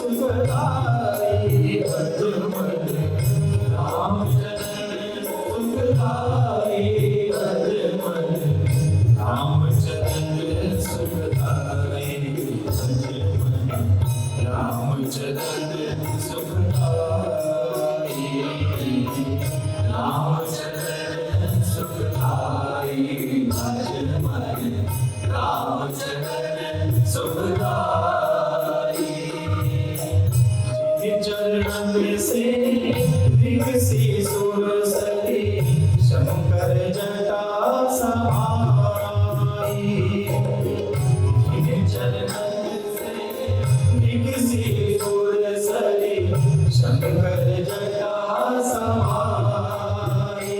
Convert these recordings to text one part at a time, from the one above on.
सुखदाई अजमल राम चरण सुखदाई अजमल राम चरण सुखदाई अजमल राम चरण सुखदाई राम चरण सुखदाई अजमल राम चरण सुखदाई जिन चरणन से विकसी सुरसरी शंकर जटा समाई जिन चरणन से विकसी सुरसरी शंकर जटा समाई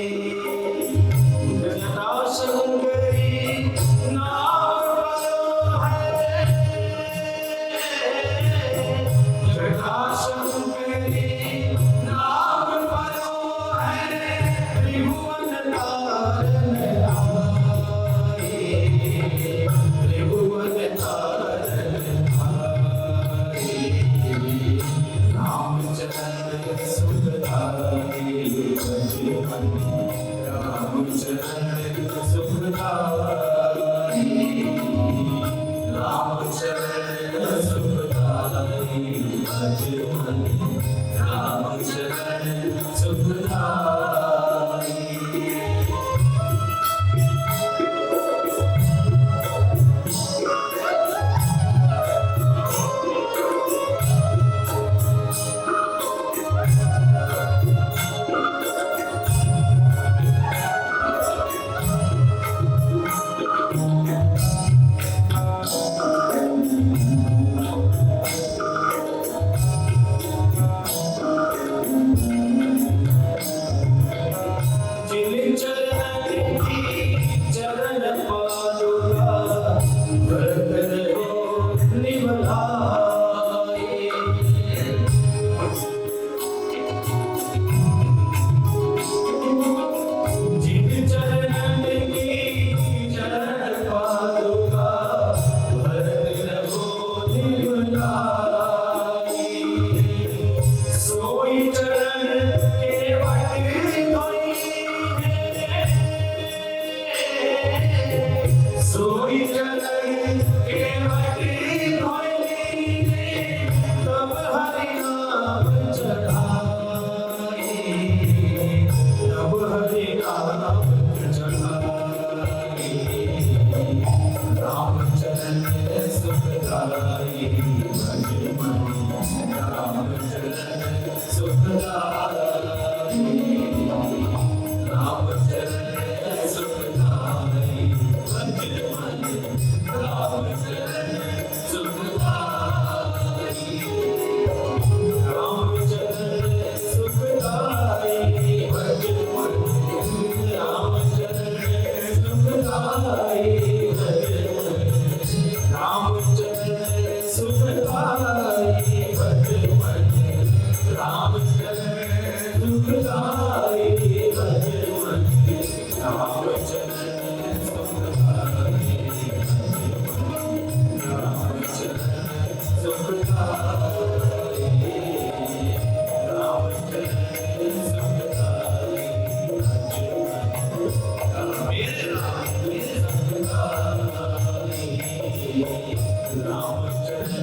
जटा शंकरी नाम बलो है जटा शंकरी नाम बलो है त्रिभुवन तारण आई त्रिभुवन तारण आई रामचरण सुखदाई अजमल रामचरण सुखदाई रामचरण सुखदाई अजमल रामचरण सुखदाई जिन चरणन की चरण पादुका भरत हो निभलाई जिन चरणन की चरण पादुका भरत हो निभलाई सोई चरण केवट धोई सोई चरण केवट धोई तब हरि नाम चढ़ाई तब हरि नाम चढ़ाई रामचरण सुखदाई अजमल रामचरण सुखदाई रामचरण सुखदाई अजमल रामचरण सुखदाई रामचरण सुखदाई अजमल रामचरण सुखदाई अजमल रामचरण सुखदाई अजमल रामचरण सुखदाई अजमल रामचरण सुखदाई रामचरण सुखदाई रामचरण सुखदाई मेरे सुखदाई रामचरण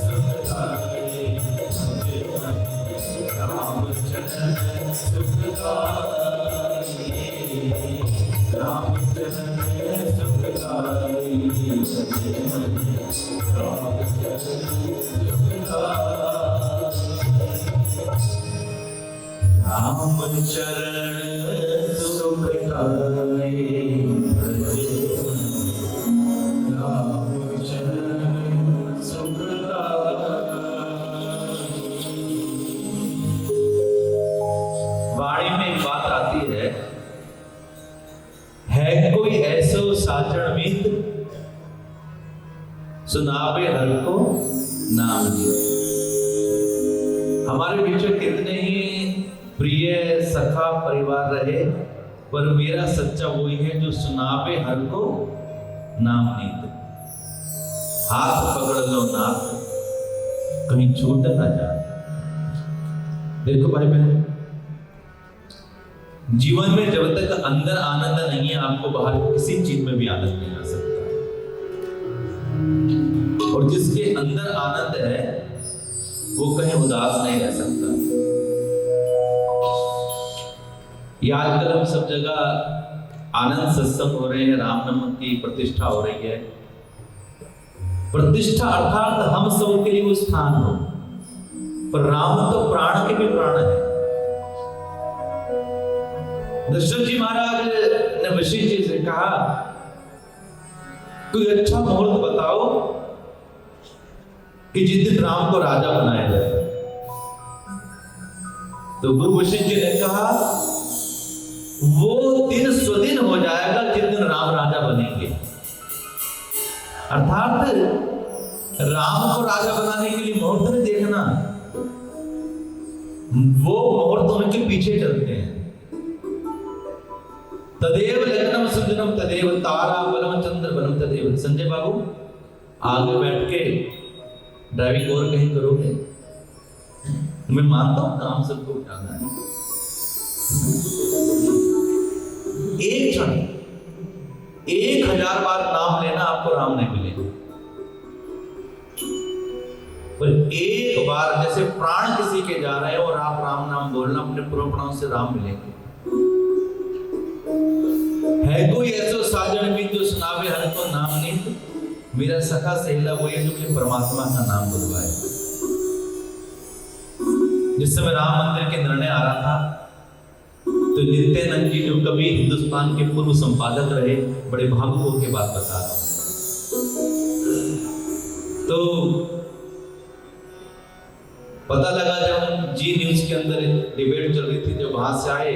सुखदाई रामचरण सुखदाई रामचरण सुखदाई रामचरण सुखदाई रामचरण सुखदाई वाणी में एक बात आती है कोई ऐसो साजन मीत सुनावे हर को नाम। हमारे बीच में कितने ही प्रिय सखा परिवार रहे, पर मेरा सच्चा वही है जो सुनावे हर को नाम नीत। हाथ पकड़ लो नाथ, कहीं छूट ना जाए। देखो भाई बहन, जीवन में जब तक अंदर आनंद नहीं है, आपको बाहर किसी चीज में भी आनंद नहीं आ सकता। और जिसके अंदर आनंद है वो कहीं उदास नहीं रह सकता। ये आजकल हम सब जगह आनंद सत्संग हो रहे हैं, रामनाम की प्रतिष्ठा हो रही है। प्रतिष्ठा अर्थात हम सब के लिए वो स्थान हो, पर राम तो प्राण के भी प्राण है। दशरथ जी महाराज ने वशिष्ठ जी से कहा, कोई अच्छा मुहूर्त बताओ कि जिस दिन राम को राजा बनाया जाए। तो गुरु वशिष्ठ जी ने कहा, वो दिन स्वदिन हो जाएगा जिस दिन राम राजा बनेंगे। अर्थात राम को राजा बनाने के लिए मुहूर्त नहीं देखना, वो मुहूर्त उनके पीछे चलते हैं। तदेव लग्नम सुंदरम तदेव तारा बलम चंद्र बलम तदेव। संजय बाबू आगे बैठ के ड्राइविंग और कहीं करोगे? मैं मानता हूं काम सबको उठाना है। एक क्षण 1000 बार नाम लेना आपको राम नहीं मिलेगा, पर एक बार जैसे प्राण किसी के जा रहे हो और आप राम नाम बोलना, अपने पूर्व प्राणों से राम मिलेंगे। है कोई ऐसा साजन भी जो सुनावे हर को नाम नहीं, मेरा सखा सहेला वो है जो मुझे परमात्मा का नाम बुलवाए। जिस समय राम मंदिर के निर्णय आ रहा था, तो नित्यानंद जी जो कभी हिंदुस्तान के पूर्व संपादक रहे, बड़े भावुकों की बात बता रहा हूं। तो पता लगा जब जी न्यूज के अंदर डिबेट चल रही थी, जब वहां से आए,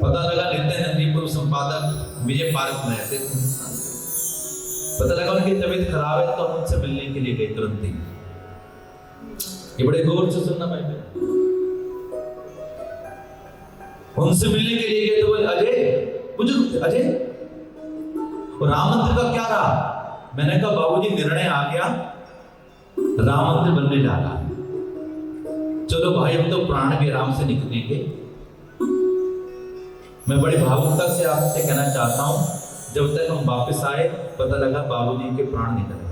पता लगा नित्यानंद जी पूर्व संपादक विजय पार्क में रहते थे। पता लगा उनकी तबीयत खराब है, तो हम उनसे मिलने के लिए गए तुरंत ही। ये बड़े गौर से सुनना भाई, उनसे मिलने के लिए गए तो बोले, अजय बुजुर्ग अजय, और राम मंदिर का क्या रहा? मैंने कहा बाबूजी निर्णय आ गया, राम मंदिर बनने जा रहा है। चलो भाई, हम तो प्राण के राम से निकलेंगे। मैं बड़ी भावुकता से आपसे कहना चाहता हूं, जब तक हम वापस आए, पता लगा बाबूजी के प्राण निकल गए।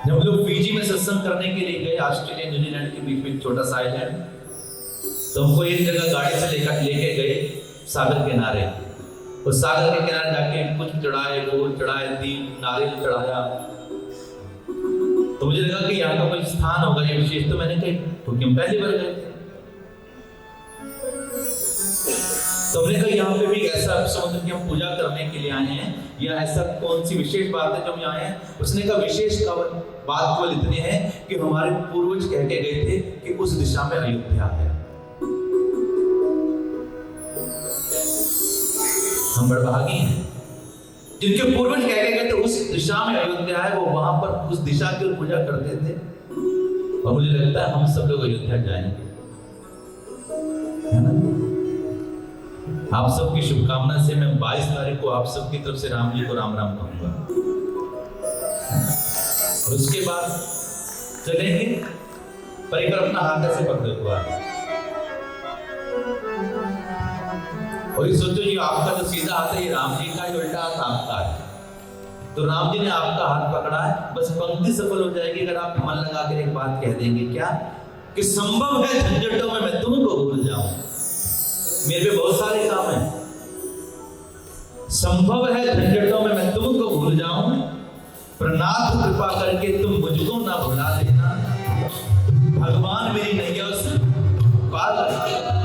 जब हम लोग फीजी में सत्संग करने के लिए गए, ऑस्ट्रेलिया न्यूजीलैंड के बीच में एक छोटा सा आइलैंड, तो हमको एक जगह गाड़ी से लेके गए सागर किनारे। उस सागर के किनारे जाके कुछ चढ़ाए, गोल चढ़ाए, दीप नारियल चढ़ाया। तो मुझे लगा कि यहाँ का कोई स्थान होगा ये विशेष, तो मैंने कही, क्योंकि हम पहली बार गए थे, तो हमने कहा यहाँ पे भी ऐसा समुद्र की हम पूजा करने के लिए आए हैं, या ऐसा कौन सी विशेष बात है जो हम यहाँ आए हैं? उसने कहा विशेष बात केवल इतनी है कि हमारे पूर्वज कह के गए थे कि उस दिशा में अयोध्या है। हम बड़भागी हैं जिनके पूर्वज कह के गए थे उस दिशा में अयोध्या है, वो वहां पर उस दिशा की पूजा करते थे। और मुझे लगता है हम सब लोग अयोध्या जाएंगे, है ना? आप सबकी शुभकामना से मैं 22 तारीख को आप सबकी तरफ से राम जी को राम राम कहूंगा, और उसके बाद चलेंगे परिक्रमा हाथ से पकड़े हुआ। और ये सोचो, ये आपका जो सीधा हाथ है ये राम जी का, ये उल्टा हाथ आपका है। तो राम जी ने आपका हाथ पकड़ा है, बस पंक्ति सफल हो जाएगी अगर आप मन लगा कर एक बात कह देंगे, क्या कि संभव है झंझटों में मैं तुमको भूल जाऊं, मेरे पे बहुत सारे काम हैं। संभव है झंझटों में मैं तुमको भूल जाऊं, पर नाथ कृपा करके तुम मुझको ना भुला देना। भगवान मेरी नैया उस पार लगा देना।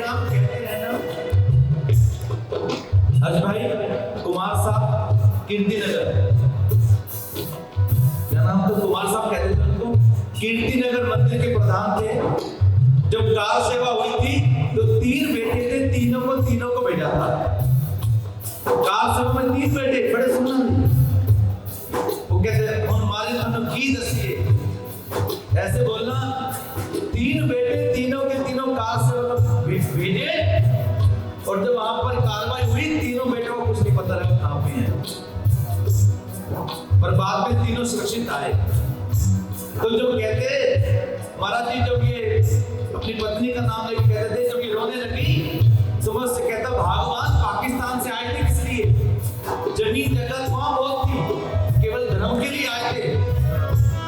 नाम कहते रहना। हर्ष भाई कुमार साहब कीर्तिनगर, क्या नाम था? कुमार साहब कहते थे उनको। कीर्तिनगर मंदिर के प्रधान थे। जब कार सेवा हुई थी तो 3 बेटे थे, तीनों को भेजा था। कार सेवा में 3 बेटे, बड़े सुंदर। वो कहते हमारे मन की दसिए, ऐसे बोलना। 3 बेटे, तीनों के तीनों कार सेवा में भेजे, और जब वहां पर कार्रवाई हुई, तीनों बेटों को कुछ नहीं पता लगा कहां पे हैं, पर बाद में तीनों सुरक्षित आए। तो जब कहते महाराज जी, जब ये अपनी पत्नी का नाम लेके कहते थे, जब ये रोने लगी तो बस कहता भगवान पाकिस्तान से आए थे किस लिए? जमीन जगह वहां बहुत थी, केवल धर्म के लिए आए थे।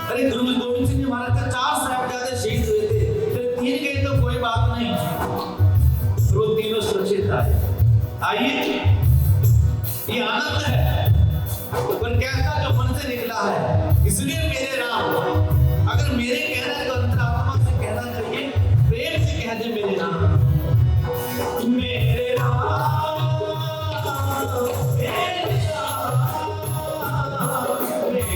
अरे गुरु गोविंद सिंह जी महाराज का 4 साहिबजादे शहीद हुए थे, तो 3 गए तो कोई बात नहीं, वो तीनों सुरक्षित आए। आइए, ये आनंद है, पर कहता जो मन से निकला है। इसलिए मेरे राम, अगर मेरे कहना तो अंतरात्मा से कहना चाहिए, प्रेम से कह दे मेरे राम, मेरे राम, मेरे राम, मेरे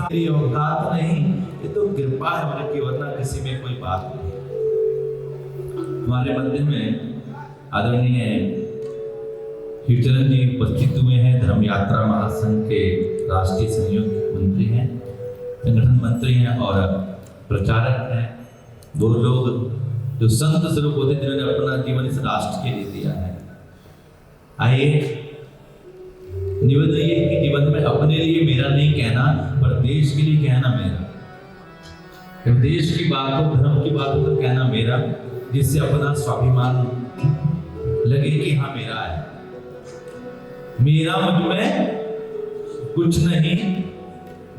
मेरी औकात नहीं, ये तो कृपा है उनकी, वरना किसी में कोई बात नहीं। हमारे मंदिर में आदरणीय कीर्तन जी उपस्थित हुए हैं। धर्म यात्रा महासंघ के राष्ट्रीय संयुक्त मंत्री हैं, संगठन मंत्री हैं और प्रचारक हैं। वो लोग जो संत स्वरूप होते जिन्होंने अपना जीवन इस राष्ट्र के लिए दिया है। आइए, निवेदन ये कि जीवन में अपने लिए मेरा नहीं कहना, पर देश के लिए कहना मेरा। जब देश की बात हो, धर्म की बात हो तो कहना मेरा, जिससे अपना स्वाभिमान लगे कि हाँ मेरा है। मेरा मुझ में कुछ नहीं,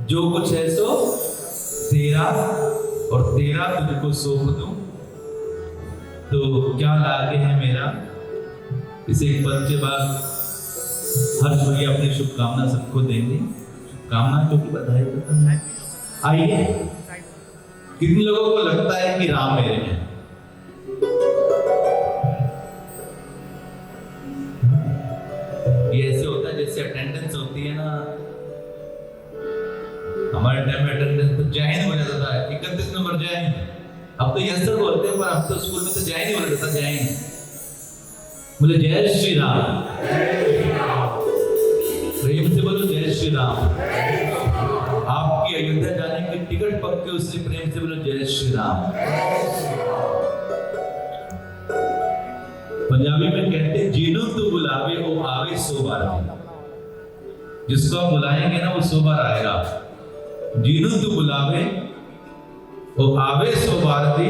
जो कुछ है सो तेरा, और तेरा तुझको सौंप दूं, तो क्या लागे है मेरा। इसे एक पद के बाद हर्ष भैया अपनी शुभकामना सबको देंगे, शुभकामना जो कि बधाई देता है। आइए, कितने लोगों को लगता है कि राम मेरे हैं? ये ऐसे होता है जैसे अटेंडेंस होती है ना, हमारे टाइम में अटेंडेंस तो जय हिंद बोला जाता है, 31 नंबर जय हिंद। अब तो यस सर बोलते हैं, पर अब तो स्कूल में तो जय नहीं बोला जाता, जय हिंद बोले। जय श्री राम, प्रेम से बोलो जय श्री राम। आपकी अयोध्या जाने की टिकट पक्के, उससे प्रेम से बोलो जय श्री राम। पंजाबी में कहते हैं जिन्हों तो बुलावे वो आवे 100 बार। जिसको आप बुलाएंगे ना वो 100 बार आएगा। जिन्हों तो बुलावे वो आवे 100 बार थी,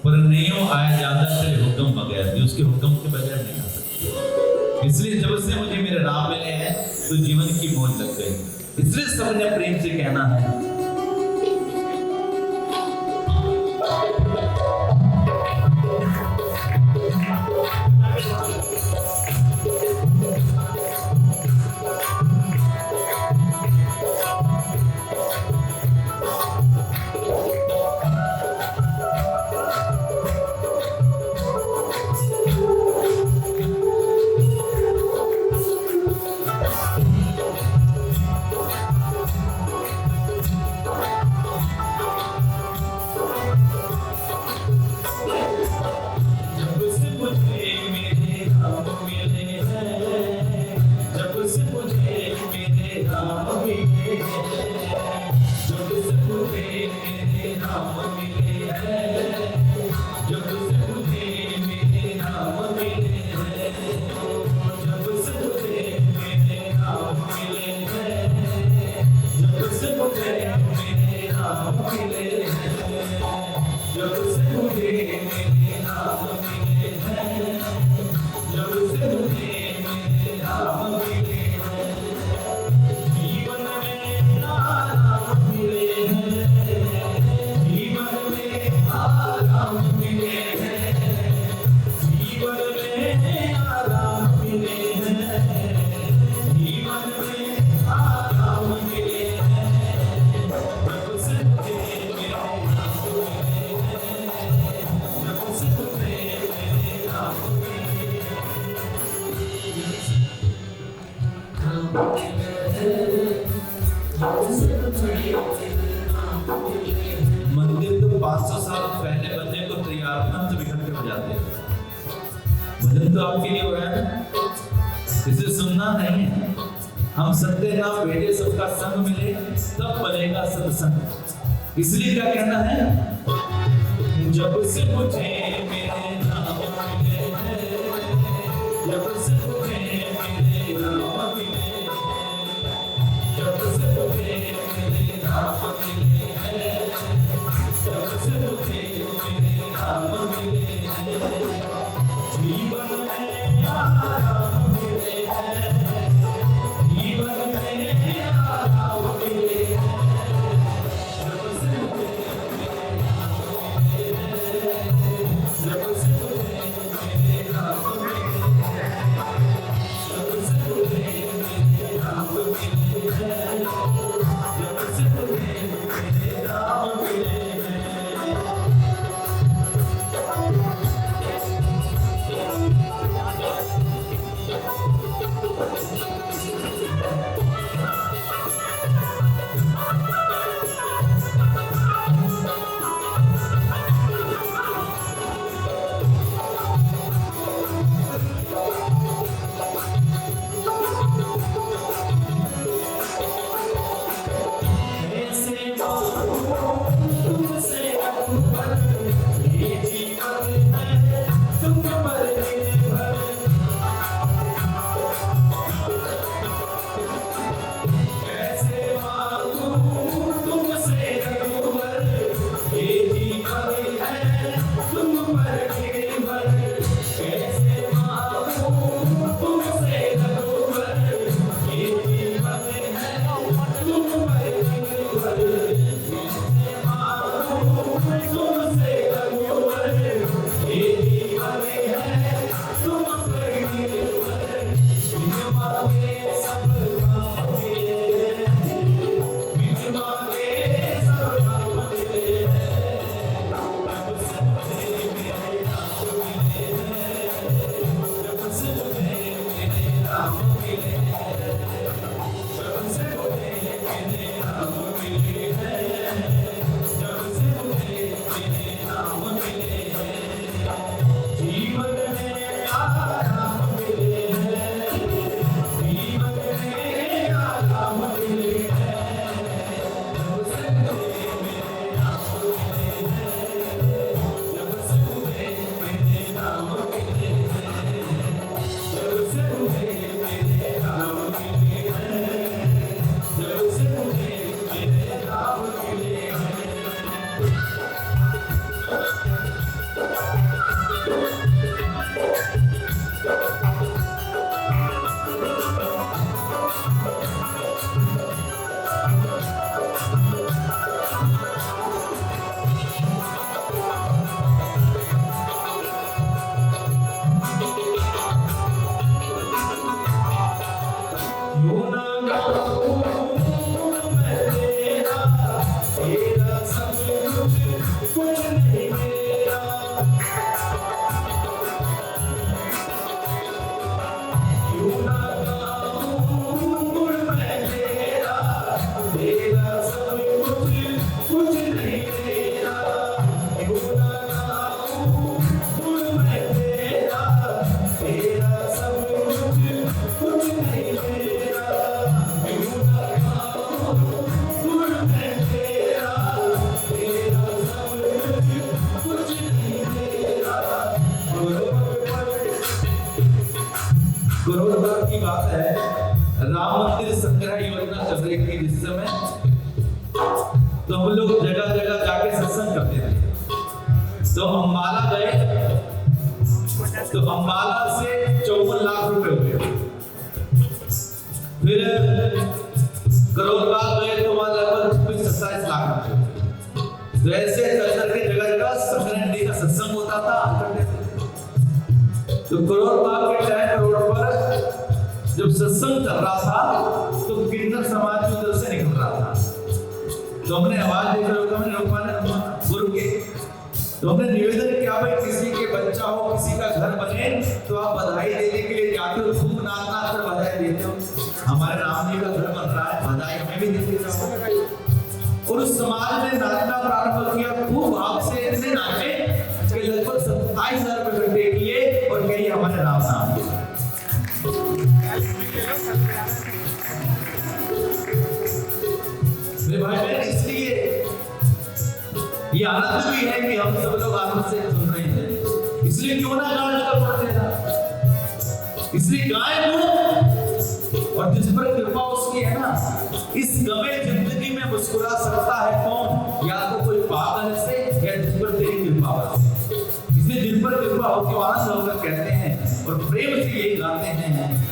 पर नहीं आया जाता तेरे हुक्म बगैर, उसके हुक्म के बगैर नहीं आ सकती। इसलिए जब से मुझे मेरे राम मिले हैं तो जीवन की मौज लग गई। इसलिए सबने प्रेम से कहना है मंदिर तो 500 साल पहले बनने को तैयार था, तो बिखर के बजाते हैं। भजन तो आपके लिए हो रहा है, इसे सुनना नहीं है। हम सत्य ना बेटे सबका संग मिले तब बनेगा सत्संग। इसलिए क्या कहना है, जब से मुझे मेरे नाम मिले हैं, जब से मुझे मेरे नाम मिले, जब से मुझे मेरे नाम मिले हैं, जब से मुझे मेरे नाम मिले हैं, जीवन में आराम मिले हैं, जीवन में आराम मिले हैं, जब से मुझे मेरे नाम मिले हैं, करोड़ों की बात है, राम मंदिर संग्रह योजना चल रही थी जिस समय, तो हम लोग जगह जगह जाके सत्संग करते थे। तो अम्बाला गए, तो अम्बाला से 54 लाख रुपए हुए। फिर करोड़बाग गए तो वहां लगभग 27 लाख रुपए हुए। तो ऐसे चल करके जगह जगह संग्रह का सत्संग होता था। तो करोड़बाग के टाइम रोड पर जब सत्संग कर रहा था तो किन्नर समाज उधर से निकल रहा था। तो हमने आवाज देकर गुरु के, तो हमने निवेदन किया भाई किसी के बच्चा हो, किसी का घर बने तो आप बधाई देने के लिए जाते हो, खूब नाच नाच कर बधाई देते हो। हमारे राम जी का घर बन रहा है, बधाई हमें भी देते जाओ। और उस समाज ने नाचना प्रारंभ किया, खूब भाव से इतने नाचे कि लगभग 27,000 रुपए इकट्ठे किए और कही हमारे राम नाम के। मेरे भाई बहन, इसलिए ये आनंद भी है कि हम सब लोग आनंद से सुन रहे हैं। इसलिए क्यों ना गाएं इसका फल देना, इसलिए गाएं गुण, और जिस पर कृपा उसकी है ना, इस गमे जिंदगी में मुस्कुरा सकता है कौन? या तो कोई पागल से या जिस पर तेरी कृपा हो। इसलिए जिन पर कृपा हो के आनंद होकर कहते हैं और प्रेम से यही गाते हैं,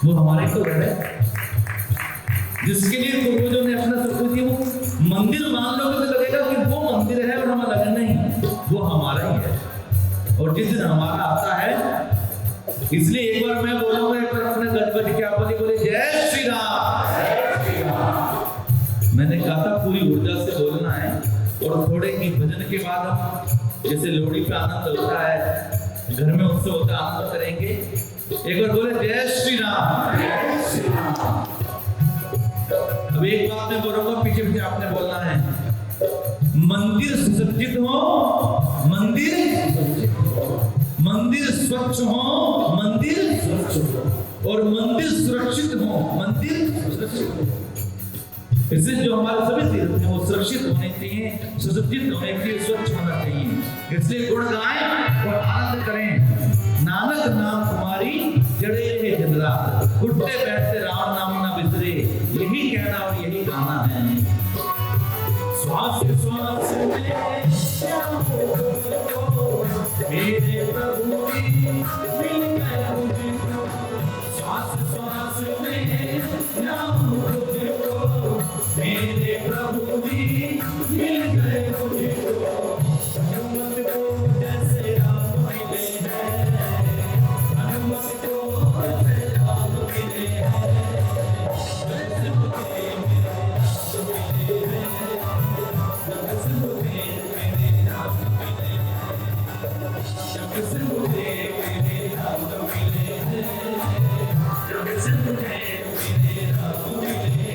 वो हमारे तो है जिसके लिए पूर्वजों ने अपना सब कुछ वो मंदिर मान लो तो लगेगा कि वो मंदिर है और हमारा लगन नहीं, वो हमारा ही है। और जिस दिन हमारा आता है, इसलिए एक बार मैं बोलूंगा, एक बार अपने गणपति क्या बोले जय श्री राम। मैंने कहा था पूरी ऊर्जा से बोलना है, और थोड़े ही भजन के बाद हम जैसे लोहड़ी पे आनंद होता है, घर में उत्सव होता है, आनंद करेंगे। एक बार बोले जय श्री राम। अब एक बात मैं बोलूंगा, पीछे पीछे आपने बोलना है। मंदिर सुसज्जित हो, मंदिर स्वच्छ हो, मंदिर और मंदिर सुरक्षित हो, मंदिर सुरक्षित हो। इसलिए जो हमारे सभी तीर्थ हैं वो सुरक्षित होने चाहिए, सुसज्जित होने चाहिए, स्वच्छ होना चाहिए। इसलिए गुण गाएं और आनंद करें। नानक नाम तुम्हारी जड़े है जदरा, उठते बैठते राम नाम ना बिसरे, यही कहना और यही गाना है। श्वास श्वास में मेरे प्रभु मिल गए मुझको, श्वास श्वास में नाम तुझको, मेरे प्रभु भी मिल गए मुझको। हनुमत को जैसे राम मिले हैं, हनुमत को जैसे राम मिले हैं, जैसे मुझे मेरे राम मिले हैं, जैसे मुझे मेरे राम मिले हैं, जैसे मुझे मेरे राम मिले हैं, जैसे मुझे मेरे राम मिले हैं।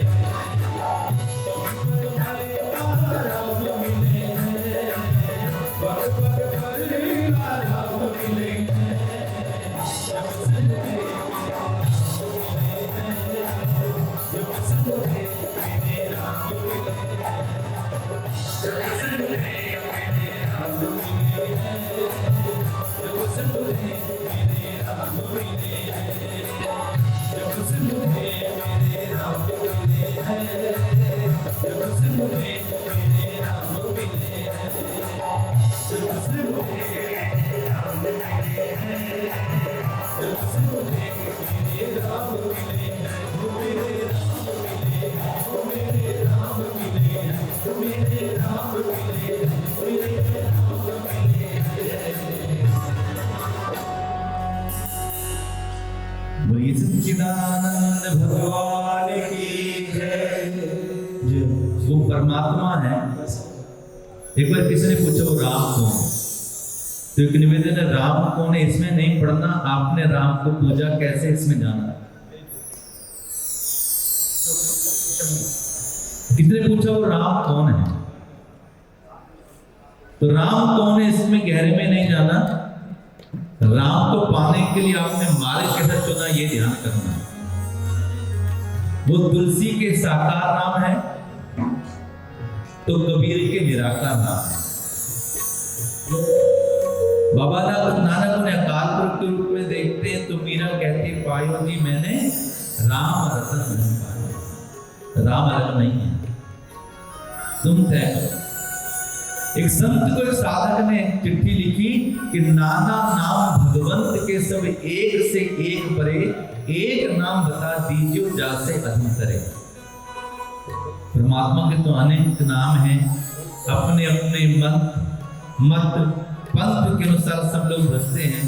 सच्चिदानंद भगवान की जय। वो परमात्मा है। एक बार किसी ने पूछा वो राम कौन, तो एक निवेदन है, राम कौन है इसमें नहीं पढ़ना, आपने राम को पूजा कैसे इसमें जाना। किसी ने पूछा वो राम कौन है, तो राम कौन है इसमें गहरे में नहीं जाना। राम को पाने के लिए आपने मार्ग कैसा चुना ये ध्यान करना। वो तुलसी के साकार नाम है तो कबीर के निराकार नाम है। बाबा नानक उन्हें अकाल पुरख के रूप में देखते हैं तो मीरा कहती पायो जी मैंने राम रतन नहीं पाया। राम रतन नहीं है, तुम तय करो। एक संत को एक साधक ने चिट्ठी लिखी कि नाना नाम भगवंत के सब एक से एक परे, एक नाम बता दीजियो जासे अधंतरे। परमात्मा के तो अनेक नाम हैं, अपने अपने मत पंथ के अनुसार सब लोग भजते हैं,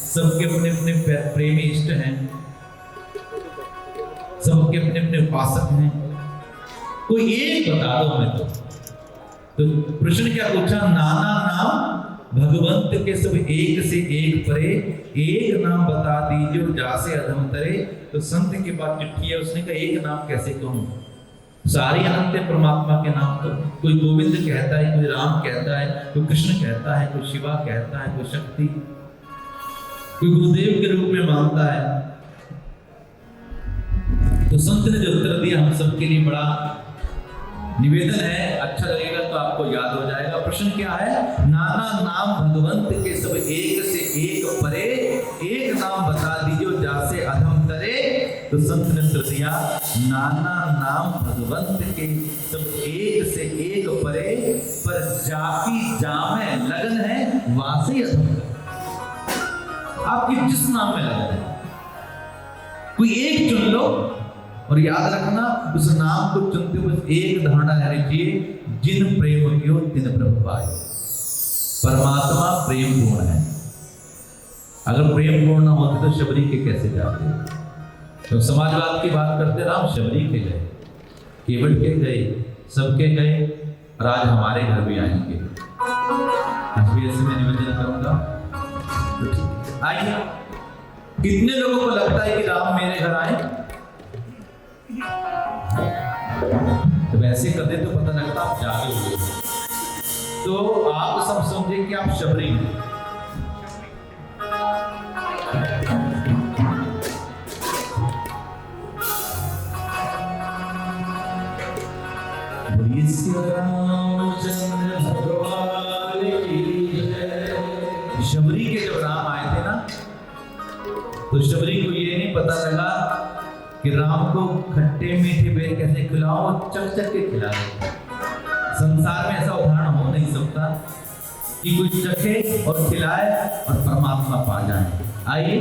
सबके अपने अपने प्रेमी इष्ट हैं, सबके अपने अपने उपासक हैं, कोई एक बता दो हमें। तो प्रश्न क्या पूछा, नाना नाम भगवंत के सब एक से एक परे, एक नाम बता दीजिए जासे अधम तरे। तो संत के बाद चिट्ठी है, उसने कहा एक नाम कैसे कहूं, सारी अनंत परमात्मा के नाम। तो कोई गोविंद कहता है, कोई राम कहता है, कोई कृष्ण कहता है, कोई शिवा कहता है, कोई शक्ति, कोई गुरुदेव के रूप में मानता है। तो संत ने जो उत्तर दिया हम सबके लिए बड़ा निवेदन है, अच्छा लगेगा तो आपको याद हो जाएगा। प्रश्न क्या है, नाना नाम भगवंत के सब एक से एक परे, एक नाम बता दीजिए जासे अधम तरे। तो संत ने उत्तर दिया, नाना नाम भगवंत के सब एक से एक परे, पर जाकी जामे लगन है वासे अधम तरे। आपकी जिस नाम में लगन है कोई एक चुन लो, और याद रखना उस नाम को चुनते हुए एक धारणा रहनी चाहिए, जिन प्रेम कियो तिन प्रभु पाए। परमात्मा प्रेम पूर्ण है, अगर प्रेम पूर्ण ना होते तो शबरी के कैसे जाते। तो समाजवाद की बात करते, राम शबरी के गए, केवट के गए, सबके गए, और आज हमारे घर भी आएंगे। आज भी ऐसे मैं निवेदन करूंगा। तो आइए, कितने लोगों को लगता है कि राम मेरे घर आए? तो वैसे करते तो पता लगता आप जागे हुए। तो आप सब समझे कि आप शबरी हैं। शबरी के जब राम आए थे ना, तो शबरी को ये नहीं पता लगा कि राम को खट्टे मीठे बेर कैसे खिलाओ, चक चक के खिला दो। संसार में ऐसा उदाहरण हो नहीं सकता कि कोई चखे और खिलाए और परमात्मा पा जाए। आइए,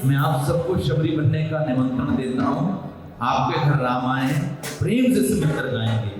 मैं आप सबको शबरी बनने का निमंत्रण देता हूं। आपके घर राम आए, प्रेम से सुमित्र गाएंगे।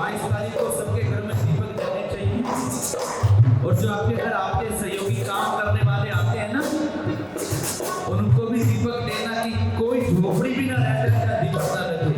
22 तारीख को सबके घर में दीपक जलने चाहिए। और जो आपके घर आपके सहयोगी काम करने वाले आते हैं ना, उनको भी दीपक देना कि कोई झोपड़ी भी ना रह जाए जहाँ दीपक ना लगे।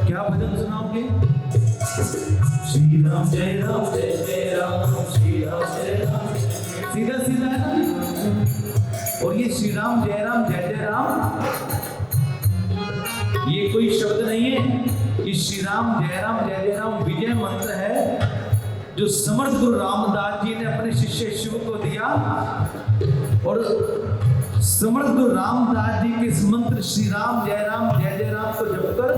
क्या भजन सुनाओगे? श्री राम जय राम जय जय राम, श्री राम जय राम, सीधा सीधा है ना। और ये श्री राम जय जय राम ये कोई शब्द नहीं है, ये श्री राम जय जय राम विजय मंत्र है जो समर्थ गुरु रामदास जी ने अपने शिष्य शिव को दिया। और समर्थ गुरु रामदास जी के इस मंत्र श्री राम जय जय राम को जपकर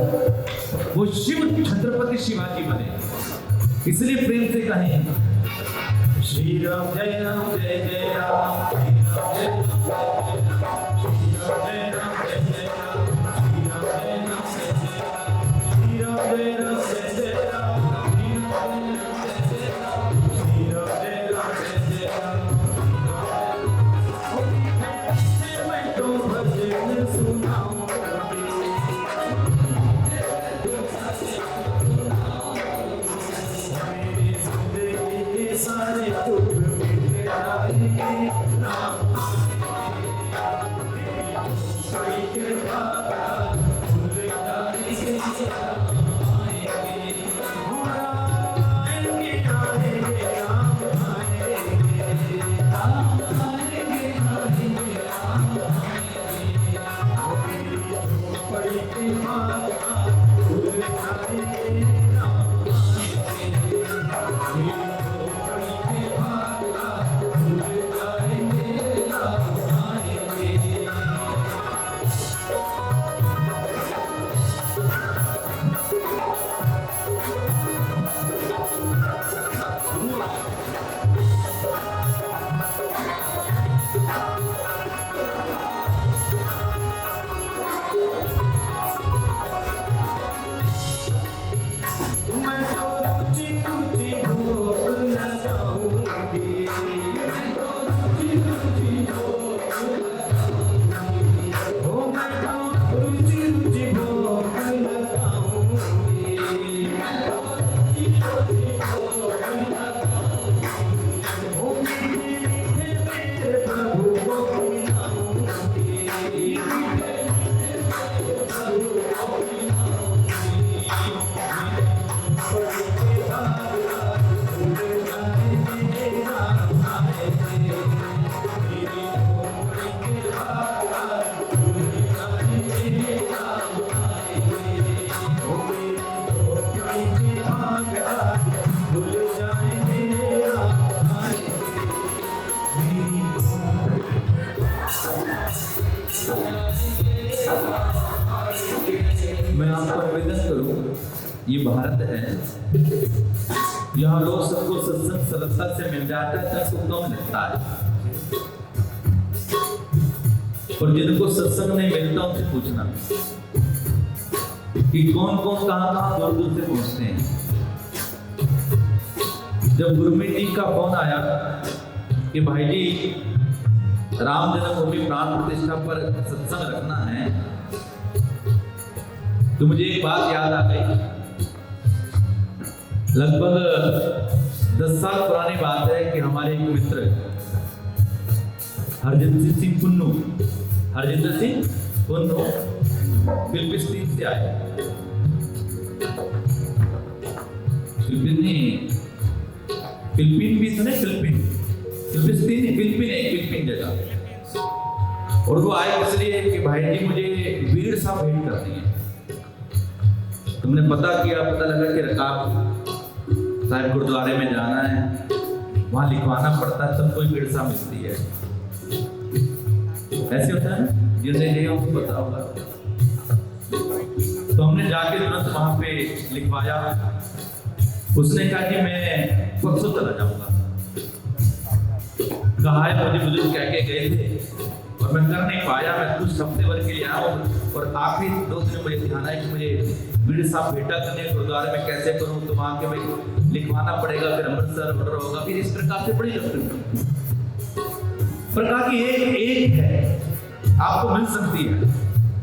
वो शिव छत्रपति शिवाजी बने। इसलिए प्रेम से कहें श्री राम जय जय राम, श्री राम जय राम, श्री राम जय राम जय जय राम, श्री राम जय राम जय जय राम, श्री राम जय राम जय जय राम, श्री राम जय राम जय जय राम। मैं तो भजन सुनाऊं सारे दुख मिट जाएंगे राम कोई कृपा भूल जाएंगे राम आएंगे राम आएंगे राम आएंगे राम आएंगे बड़ी कृपा भूल जाएंगे राम आएंगे। ये भारत है, यहाँ लोग सबको सत्संग सरलता से मिल जाता है, सबको कम लगता है। और जिनको सत्संग नहीं मिलता उनसे पूछना कि कौन कौन कहाँ दूर दूर से पहुंचते हैं। जब गुरमीत जी का फोन आया कि भाई जी राम जन्मभूमि प्राण प्रतिष्ठा पर सत्संग रखना है, तो मुझे एक बात याद आ गई। लगभग 10 साल पुरानी बात है कि हमारे एक मित्र हरजिंदर सिंह पुन्नू फिलिपींस से आए। फिलिपीन जगह। और वो आए इसलिए कि भाई जी मुझे बीड़ साहब भेंट करनी है। तुमने पता किया, पता लगा कि रकाब साहिब गुरुद्वारे में जाना है, वहां लिखवाना पड़ता है, तब कोई बीड़ साहब मिलती है। ऐसे होता है ना, जिन्हें नहीं उनको पता होगा। तो हमने जाके तुरंत वहां पे लिखवाया। उसने कहा कि मैं परसों चला जाऊंगा। कहा है मुझे बुजुर्ग कह के गए थे और मैं कर नहीं पाया। मैं कुछ हफ्ते भर के लिए आया हूँ और आखिरी 2 दिन मुझे ध्यान है कि मुझे बीड़ साहब भेंटा करने गुरुद्वारे में कैसे करूँ, तो वहां के भाई लिखवाना पड़ेगा, फिर अमृतसर ऑर्डर होगा, फिर इस प्रकार से बड़ी प्रकार की एक है आपको मिल सकती है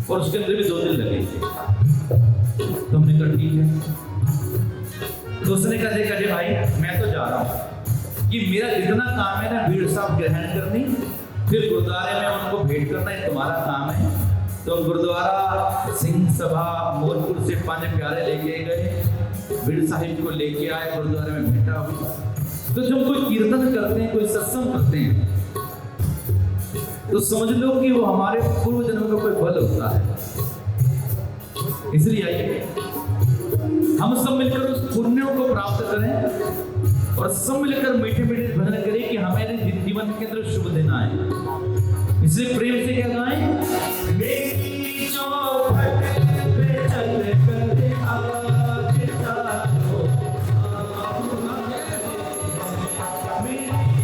और उसके अंदर भी 2 दिन लगेंगे। तो हमने कहा ठीक है। तो उसने कहा देखा जी भाई मैं तो जा रहा हूँ, कि मेरा इतना काम है ना बीड़ साहब ग्रहण करनी, फिर गुरुद्वारे में उनको भेंट करना, ये तुम्हारा काम है। तो गुरुद्वारा सिंह सभा मोरपुर से 5 प्यारे लेके गए, बीड़ साहिब को लेके आए, गुरुद्वारे में भेंटा हुई। तो जब कोई कीर्तन करते हैं, कोई सत्संग करते हैं, तो समझ लो कि वो हमारे पूर्व जन्म का कोई फल होता है। इसलिए आइए हम सब मिलकर उस पुण्यों को प्राप्त करें और सब मिलकर मीठे मीठे भजन करें कि हमारे जीवन के अंदर शुभ दिन आए। इसलिए प्रेम से क्या गाएं, मेरी चौखट पे चल कर आज जाओ, मेरी चौखट पे चल कर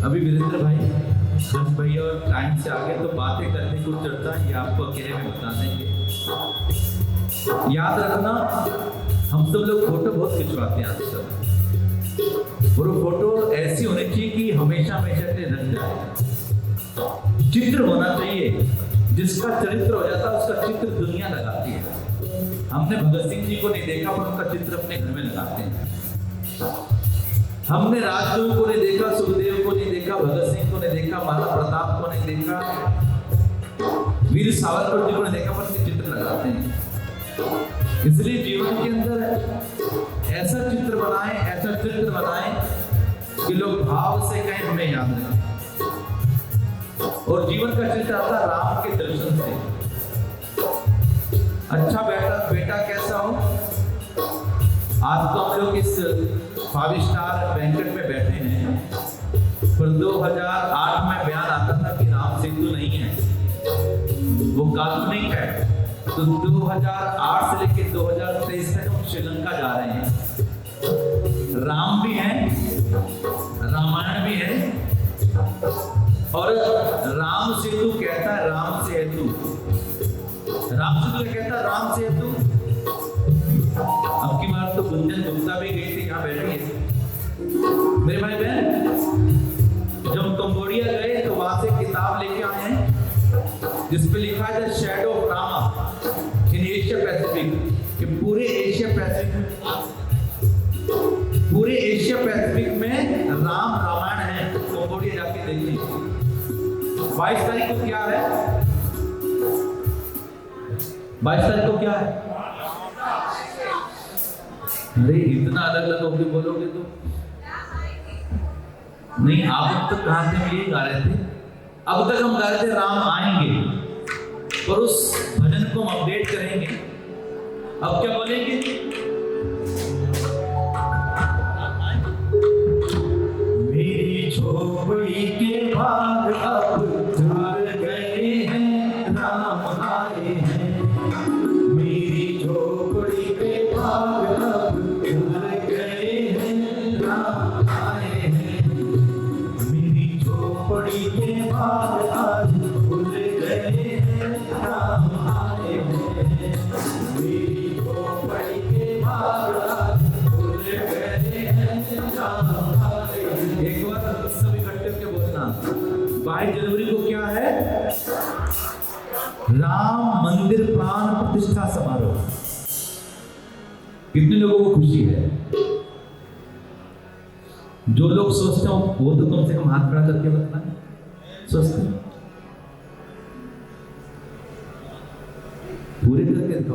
अभी वीरेंद्र भाई जब भैया और टाइम से आगे तो बातें करने को चलता है, ये आपको अकेले में बता देंगे। याद रखना हम सब लोग फोटो बहुत खिंचवाते हैं आप सब, और वो फोटो ऐसी होनी चाहिए कि हमेशा हमेशा के लिए रख जाए। चित्र होना चाहिए, जिसका चरित्र हो जाता है उसका चित्र दुनिया लगाती है। हमने भगत सिंह जी को नहीं देखा पर उनका चित्र अपने घर में लगाते हैं। हमने राजगुरु को नहीं देखा, सुखदेव को नहीं देखा, भगत सिंह को नहीं देखा, महाराणा प्रताप को नहीं देखा, वीर सावरकर जी को नहीं देखा, पर उनके चित्र लगाते हैं। इसलिए जीवन के अंदर ऐसा चित्र बनाएं, ऐसा चित्र बनाएं कि लोग भाव से कहें हमें याद रखें। और जीवन का चित्र आता है राम के दर्शन से। अच्छा बेटा कैसा हो। आज तो हम लोग इस 5 स्टार बैंकेट में बैठे हैं, पर 2008 में बयान आता था कि राम सेतु नहीं है, वो काल्पनिक है। तो 2008 से लेकर 2023 तक हम श्रीलंका जा रहे हैं। राम भी है, रामायण भी है, और राम सेतु कहता है राम सेतु। राम सेतु कहता है राम सेतु। अब की बार तो गुंजन गुप्ता भी गई थी, यहाँ बैठी है। मेरे भाई बहन, जब कंबोडिया गए तो वहां से किताब लेके आए हैं जिसपे लिखा है the shadow of Rama in Asia Pacific. कि पूरे एशिया पैसिफिक में राम रामायण है। कंबोडिया जाके देखिए। 22 तारीख को क्या है? 22 तारीख को क्या है? अरे इतना अलग अलग होके बोलोगे तो नहीं। आप तक कहां थे? यही गा रहे थे। अब तक हम गा रहे थे राम आएंगे, पर उस भजन को हम अपडेट करेंगे। अब क्या बोलेंगे? मेरी झोपड़ी के भाग अब झड़ गए हैं, राम आए हैं। मेरी झोपड़ी के भाग अब झड़ गए हैं, राम आए हैं। मेरी झोपड़ी के भाग आज खुल गए हैं, राम आए हैं। मेरी झोपड़ी के भाग आज खुल गए हैं, राम आए हैं। एक बार सब इकट्ठे होकर बोलना। 22 जनवरी को क्या है? राम मंदिर प्राण प्रतिष्ठा समारोह। कितने लोगों को खुशी है? जो लोग सोचते हो वो तो कम से कम हाथ खड़ा करके बताना। सोचते पूरे करके तो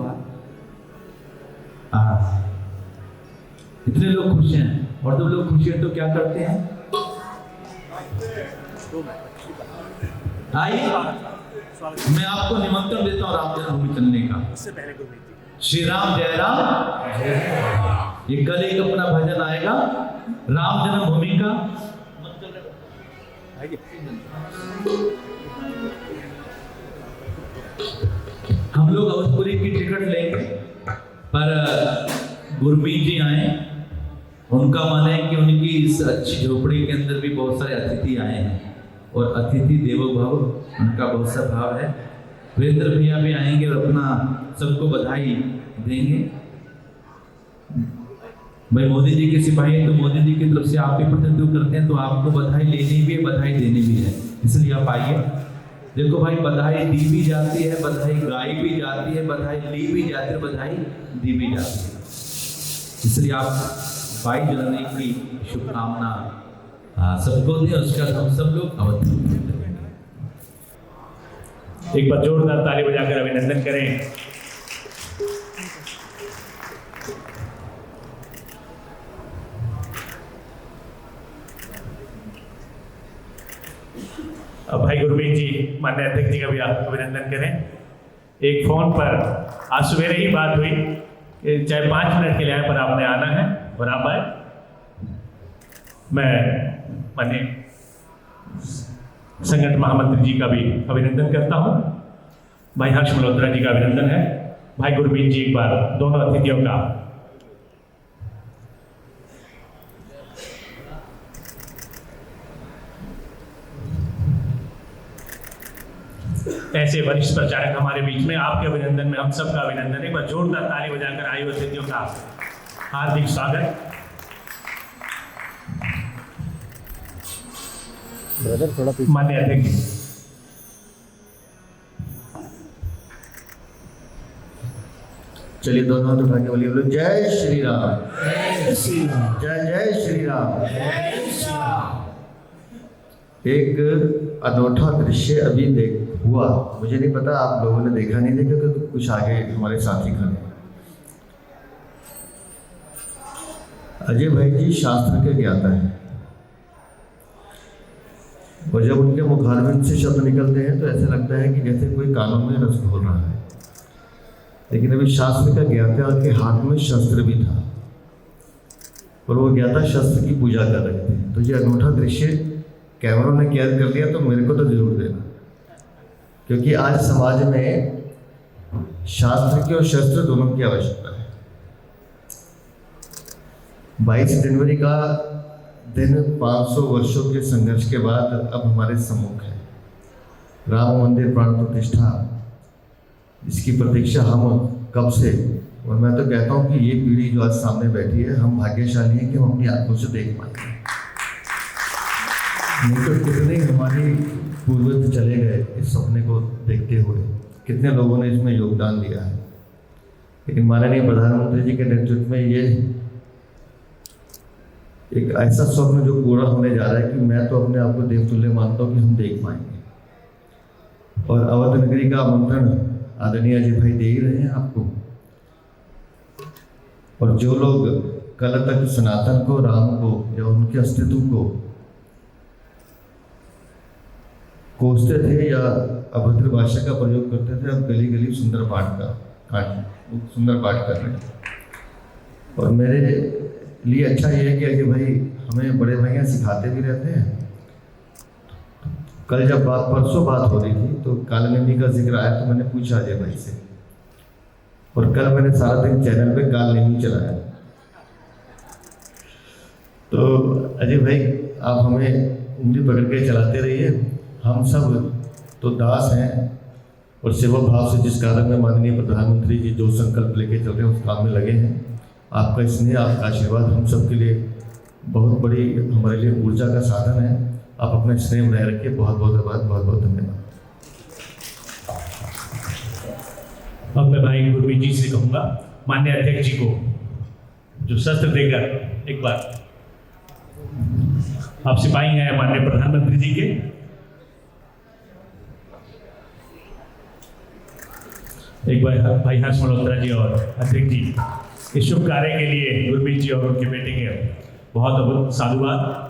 इतने लोग खुश हैं। और जब लोग खुश हैं तो क्या करते हैं? आइए, मैं आपको निमंत्रण देता हूँ राम जन्मभूमि चलने का। उससे पहले श्री राम जय राम। ये कल एक अपना भजन आएगा राम जन्मभूमि का। हम लोग अवधपुरी की टिकट लेंगे, पर गुरमीत जी आए। उनका मन है कि उनकी इस अच्छी झोपड़ी के अंदर भी बहुत सारे अतिथि आए हैं, और अतिथि देवो भव उनका बहुत सा भाव है। वीरेंद्र भैया भी आएंगे और अपना सबको बधाई देंगे। भाई मोदी जी के सिपाही हैं, तो मोदी जी की तरफ से आप भी प्रतिनिधित्व करते हैं, तो आपको बधाई लेनी भी है, बधाई देनी भी है। इसलिए आप आइए। देखो भाई, बधाई दी भी जाती है, बधाई गाई भी जाती है, बधाई ली भी जाती है, बधाई दी भी जाती है। इसलिए आप 22 जनवरी की शुभकामना सबको दें। उसका हम सब लोग अवश्य एक बार जोरदार ताली बजाकर अभिनंदन करें। अब भाई गुरमीत जी, माननीय अध्यक्ष जी का भी आप अभिनंदन करें। एक फोन पर आज सवेरे ही बात हुई कि चाहे 5 मिनट के लिए आए, पर आपने आना है और आप आए। मैं माननीय संगठन महामंत्री जी का भी अभिनंदन करता हूं। भाई हर्ष मल्होत्रा जी का अभिनंदन है। भाई गुरमीत जी, एक बार दोनों अतिथियों का ऐसे वरिष्ठ प्रचारक हमारे बीच में, आपके अभिनंदन में हम सबका अभिनंदन। एक बार जोरदार ताली बजाकर आयु अतिथियों का हार्दिक स्वागत। माननीय अध्यक्ष, चलिए दोनों हाथ उठा के बोलिए, बोलो जय श्री राम, जय श्री राम, जय जय श्री राम। जय श्री राम। एक अनोखा दृश्य अभी हुआ, मुझे नहीं पता आप लोगों ने देखा नहीं देखा, क्योंकि कुछ आगे हमारे साथी खड़े हैं। अजय भाई जी शास्त्र के ज्ञाता हैं, और जब उनके मुखारबिंद से शब्द निकलते हैं तो ऐसा लगता है कि जैसे कोई कानों में रस घोल रहा है। लेकिन अभी शास्त्र का ज्ञाता के हाथ में शस्त्र भी था, और वो ज्ञाता शस्त्र की पूजा कर रहे थे। तो ये अनूठा दृश्य कैमरों ने कैद कर लिया, तो मेरे को तो जरूर देना, क्योंकि आज समाज में शास्त्र की और शस्त्र दोनों की आवश्यकता है। 22 जनवरी का दिन 500 वर्षों के संघर्ष के बाद अब हमारे सम्मुख है। राम मंदिर प्राण प्रतिष्ठा, इसकी प्रतीक्षा हम कब से, और मैं तो कहता हूँ कि ये पीढ़ी जो आज सामने बैठी है, हम भाग्यशाली हैं कि हम अपनी आंखों से देख पाएंगे। नहीं तो कितने हमारे पूर्वज चले गए इस सपने को देखते हुए, कितने लोगों ने इसमें योगदान दिया है। लेकिन माननीय प्रधानमंत्री जी के नेतृत्व में ये एक ऐसा स्वप्न जो पूरा होने जा रहा है कि मैं तो अपने आप को देवतुल्य मानता हूँ कि हम देख पाएंगे। और अवध नगरी का आमंत्रण आदरणीय अजय भाई दे ही रहे हैं आपको। और जो लोग कल तक सनातन को, राम को या उनके अस्तित्व को कोसते थे या अभद्र भाषा का प्रयोग करते थे, अब गली गली सुंदर पाठ कर रहे हैं। और मेरे लिए अच्छा ये है कि अजय भाई हमें बड़े भैया सिखाते भी रहते हैं। कल जब परसों बात हो रही थी तो कालनेमी का जिक्र आया, तो मैंने पूछा अजय भाई से, और कल मैंने सारा दिन चैनल पे कालनेमी चलाया। तो अजय भाई आप हमें उंगली पकड़ के चलाते रहिए। हम सब तो दास हैं, और सेवा भाव से जिस कार्य में माननीय प्रधानमंत्री जी जो संकल्प लेके चल रहे हैं उस काम में लगे हैं। आपका स्नेह, आपका आशीर्वाद हम सब के लिए बहुत बड़ी, हमारे लिए ऊर्जा का साधन है। आप अपने स्नेह बनाए रखिए। बहुत बहुत आभार, बहुत बहुत धन्यवाद। अब मैं भाई गुरमीत जी से कहूँगा, माननीय अध्यक्ष जी को जो शस्त्र देकर एक बार, आप सिपाही हैं माननीय प्रधानमंत्री जी के, एक बार भाई हर्ष मल्होत्रा जी और अध्यक्ष जी इस शुभ कार्य के लिए गुरमीत जी और उनके बेटे के बहुत बहुत साधुवाद।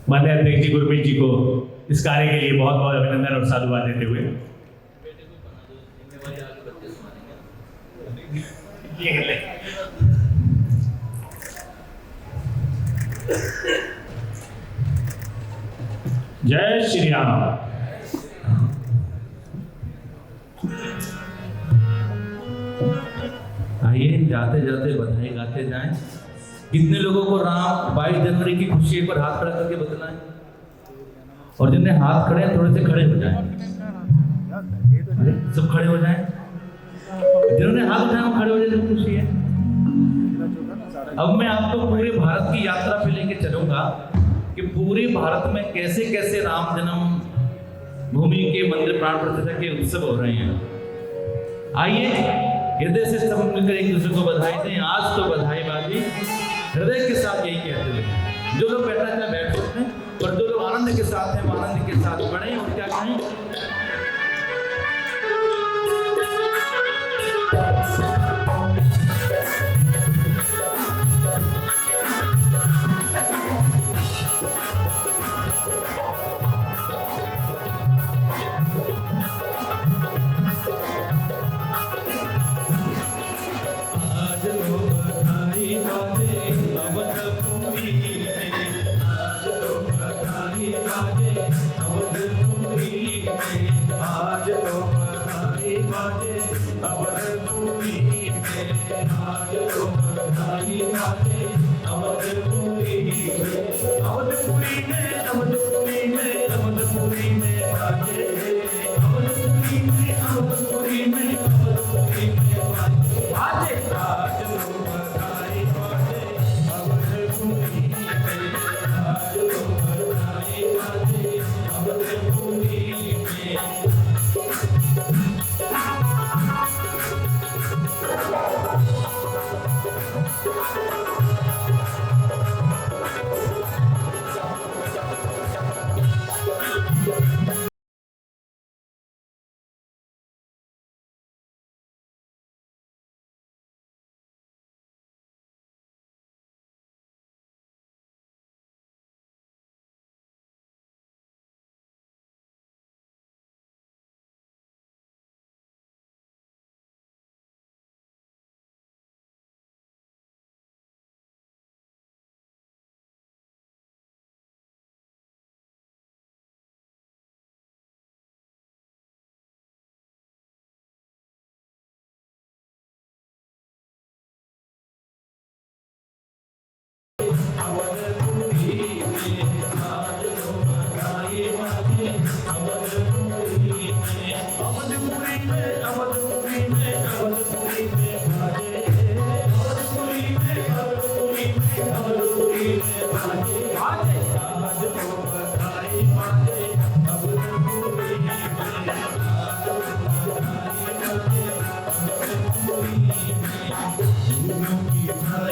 माननीय अध्यक्ष जी गुरमीत जी को इस कार्य के लिए बहुत बहुत अभिनंदन और साधुवाद देते हुए जय श्री राम। आइए जाते जाते बधाई गाते जाएं। कितने लोगों को राम 22 जनवरी की खुशी पर हाथ खड़ा करके बतलाएं, और जिनने हाथ खड़े हैं थोड़े से खड़े हो जाएं। सब खड़े हो जाएं, जिन्होंने हाथ उठाए वो खड़े हो जाए, जब खुशी है। अब मैं आपको पूरे भारत की यात्रा पे लेके चलूंगा कि पूरे भारत में कैसे कैसे राम जन्म भूमि के मंदिर प्राण प्रतिष्ठा के उत्सव हो रहे हैं। आइए हृदय से सब मिलकर एक दूसरे को बधाई दें। आज तो बधाई बाजी हृदय के साथ यही कहते हैं। जो लोग बैठना चाहे बैठ सकते हैं, और जो लोग आनंद के साथ हैं आनंद के साथ बढ़े। और क्या कहें,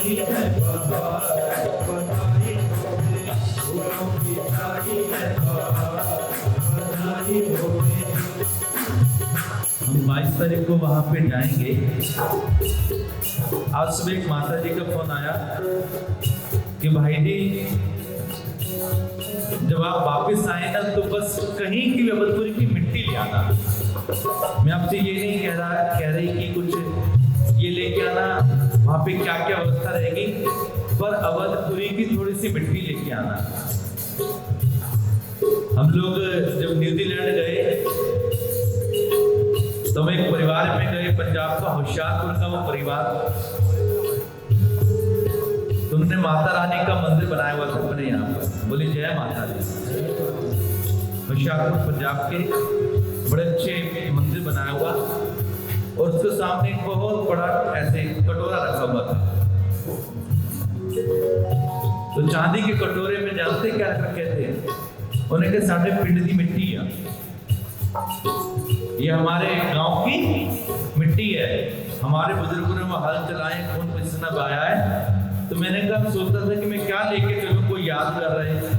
हम 22 तारीख को वहां पे जाएंगे। आज सुबह एक माता जी का फोन आया कि भाई जी जब आप वापस आए ना तो बस कहीं की अवधपुरी की मिट्टी ले आना। मैं आपसे ये नहीं कह रही कि कुछ ये लेके आना वहां पे क्या क्या व्यवस्था रहेगी, पर अवधपुरी की थोड़ी सी मिट्टी लेके आना। हम लोग जब न्यूजीलैंड गए तो हम एक परिवार में गए, पंजाब का होशियारपुर का वो परिवार, तो उन्होंने माता रानी का मंदिर बनाया हुआ था अपने यहाँ पर। बोले जय माता दी। होशियारपुर पंजाब के बड़े अच्छे मंदिर बनाया हुआ, और उसके सामने एक बहुत बड़ा ऐसे कटोरा रखा हुआ था। तो चांदी के कटोरे में जानते क्या रखे थे? उन्हें कहा साढ़े पिंड की मिट्टी है, ये हमारे गांव की मिट्टी है, हमारे बुजुर्गों ने वो हल चलाए, खून पसीना बहाया है। तो मैंने कहा सोचता था कि मैं क्या लेके चलूं, कोई याद कर रहे हैं।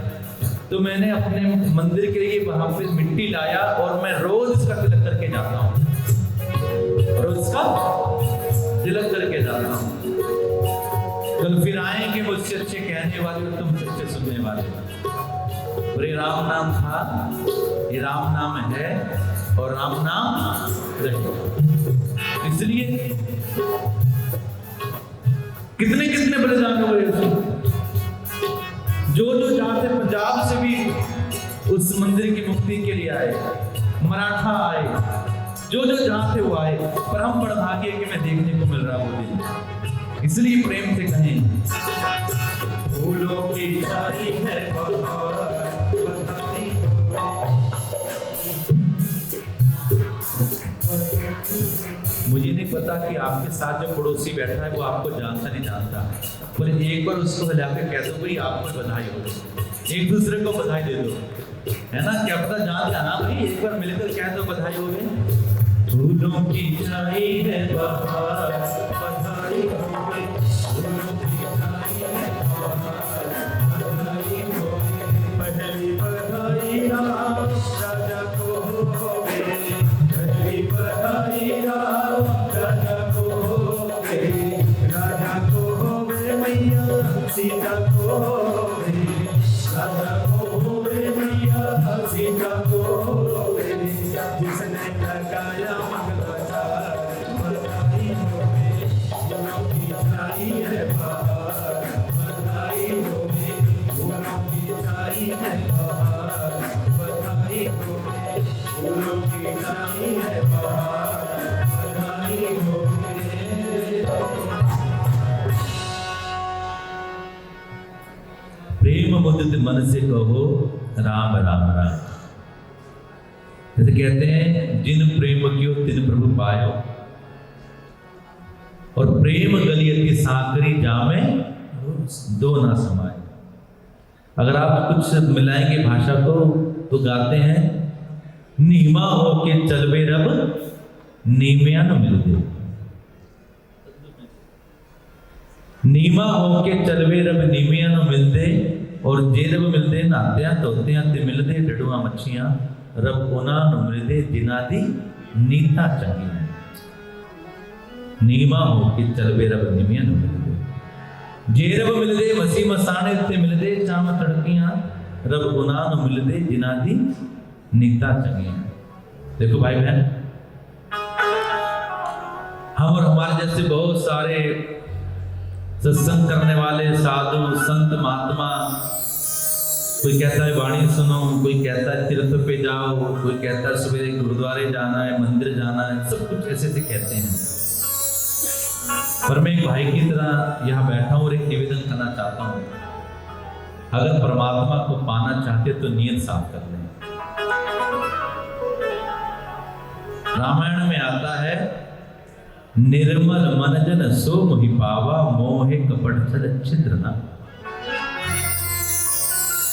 तो मैंने अपने मंदिर के लिए वहां पे मिट्टी लाया और मैं रोज इसका तिलक करके जाता हूँ, रोज इसका तिलक करके जाता हूँ। कल फिर आएंगे मुझसे अच्छे कहने वाले और तुम अच्छे सुनने वाले। और ये राम नाम था, ये राम नाम है और राम नाम रहे। इसलिए कितने कितने बलिदान हुए जो जहां से पंजाब से भी उस मंदिर की मुक्ति के लिए आए, मराठा आए, जो जहां से वो आए। पर हम बड़ा भाग्य कि मैं देखने को मिल रहा वो दिन। इसलिए प्रेम से कहें फूलों की शादी है मुझे नहीं पता कि आपके साथ जो पड़ोसी बैठा है वो आपको जानता नहीं जानता, पर एक बार उसको हिला के कह दो भाई आपको बधाई हो, एक दूसरे को बधाई दे दो, है ना? क्या पता जान जाना भाई, एक बार मिलकर कह दो बधाई हो गई। फूलों की छाई है बहार, बधाई हो गई, फूलों की छाई है बहार, बधाई हो गई, पहली बधाई राजा को हो गई, पहली बधाई राजा को हो गई, राजा को हो गए मैया सीता को हो गई, राजा को हो गए मैया सीता को हो गई, जिसने लगाया मंगलाचार बधाई हो गई, फूलों की छाई है बहार, बधाई हो गई, फूलों की छाई है बहार, बधाई हो गई, फूलों की छाई है बहार, बधाई हो गई। प्रेम मुदित मन से कहो राम राम राम। जैसे कहते हैं जिन प्रेम कियो तिन प्रभु पायो, और प्रेम गलियति साकरी जामे दो ना समाये। अगर आप कुछ मिलाएंगे भाषा को तो गाते हैं नीमा हो के चलवे रब नीमिया न मिलते, नीमा हो के चलवे रब नीमिया न मिलते, और जे रब मिलते नात्या तोत्या ते मिलते डडुआ मच्छियां, रब उना न मिलते जिना दी नीता चंगी। नीमा हो के चलवे रब नीमिया न मिलते, जे रब मिलते मसी मसाने ते मिलते चाम तड़कियां, रब उना न मिलते जिना दी नीता चंगी। देखो भाई बहन, हम और हमारे जैसे बहुत सारे सत्संग करने वाले साधु संत महात्मा, कोई कहता है वाणी सुनो, कोई कहता है तीर्थ पे जाओ, कोई कहता है सवेरे गुरुद्वारे जाना है, मंदिर जाना है, सब कुछ ऐसे से कहते हैं। पर मैं एक भाई की तरह यहाँ बैठा हूँ और एक निवेदन करना चाहता हूँ, अगर परमात्मा को पाना चाहते तो नीयत साफ कर लें। रामायण में आता है निर्मल मन जन सो मोहि पावा, मोहे कपट छल छिद्र ना।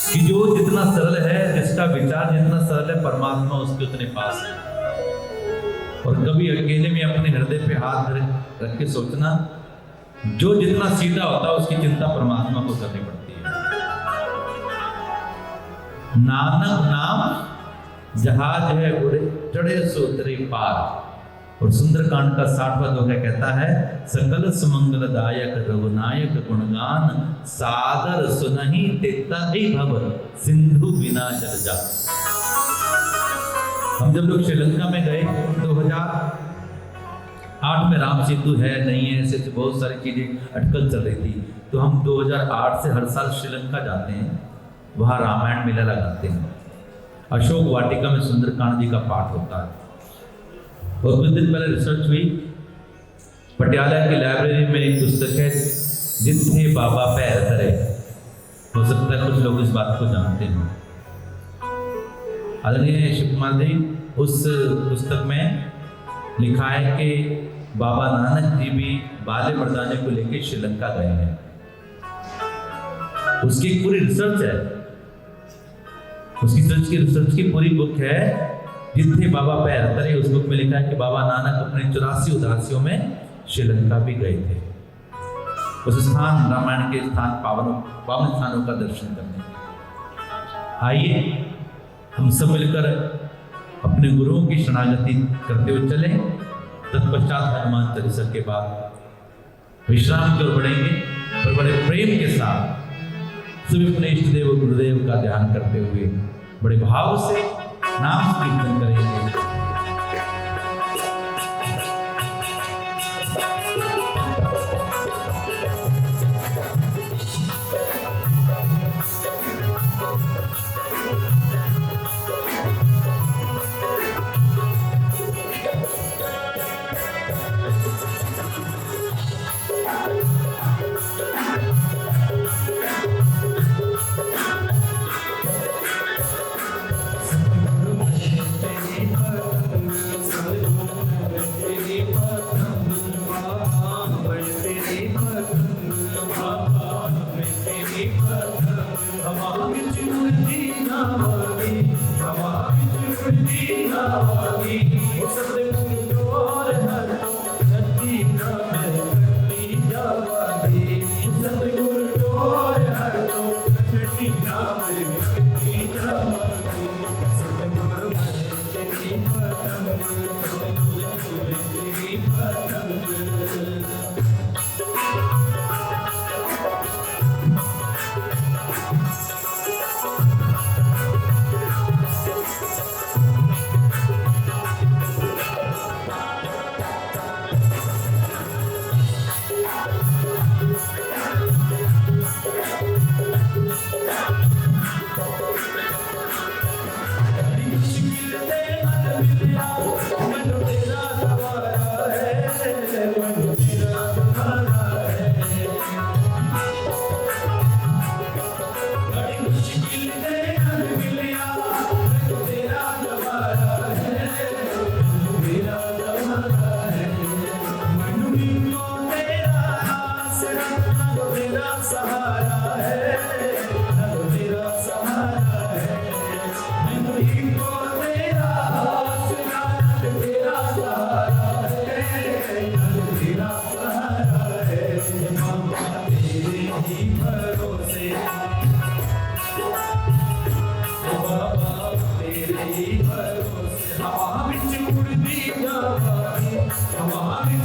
कि जो जितना सरल है, जिसका विचार जितना सरल है, परमात्मा उसके उतने पास है। और कभी अकेले में अपने हृदय पे हाथ रख के सोचना जो जितना सीधा होता है उसकी चिंता परमात्मा को करनी पड़ती है। नानक नाम जहाज है उड़े चढ़े सो उतरे पार। और सुंदरकांड का 60वां दोहा कहता है, सकल सुमंगलदायक रघुनायक गुणगान सागर सुनहि तेता ही भव सिंधु बिना जल जा। हम जब लोग श्रीलंका में गए 2008 में, राम सेतु है नहीं है, ऐसे बहुत सारी चीजें अटकल चल रही थी, तो हम 2008 से हर साल श्रीलंका जाते हैं, वहाँ रामायण मेला लगाते हैं। अशोक वाटिका में सुंदरकांड जी का पाठ होता है। और कुछ दिन पहले रिसर्च हुई, पटियाला की लाइब्रेरी में एक पुस्तक है जिथे बाबा पैर धरे। हो सकता है कुछ लोग इस बात को जानते हो। आदरणीय शिव कुमार जी, उस पुस्तक में लिखा है कि बाबा नानक जी भी बाले मर्दाने को लेकर श्रीलंका गए हैं। उसकी पूरी रिसर्च है, उसकी रिसर्च की पूरी बुक है जिथे बाबा पैर धरे। उस बुक में लिखा है कि बाबा नानक अपने 84 उदासियों में श्रीलंका भी गए थे, उस स्थान, रामायण के स्थान, पावन स्थानों का दर्शन करने। आइए हम सब मिलकर अपने गुरुओं की शरणागति करते हुए चलें। तत्पश्चात हनुमान चालीसा के बाद विश्राम की ओर बढ़ेंगे और बड़े प्रेम के साथ सभी अपने इष्ट देव गुरुदेव का ध्यान करते हुए बड़े भाव से नाम कीर्तन करेंगे। हमारी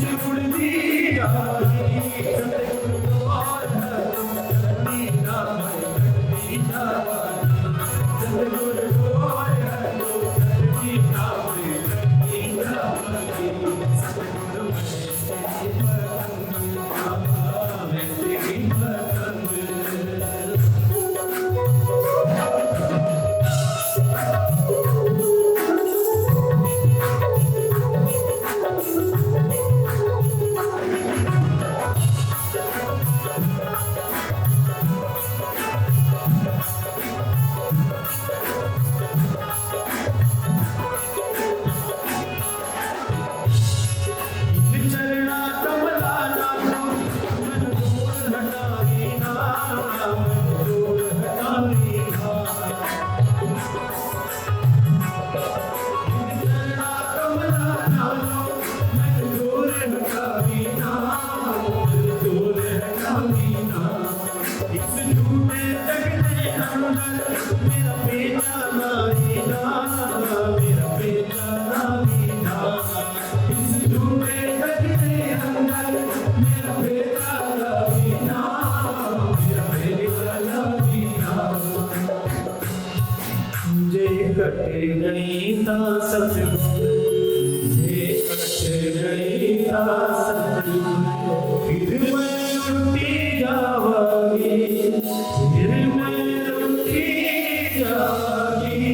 कट गई ता सतगुर जे कट गई ता सतगुर फिर मैं लुटी जावांगी फिर मैं लुटी जावांगी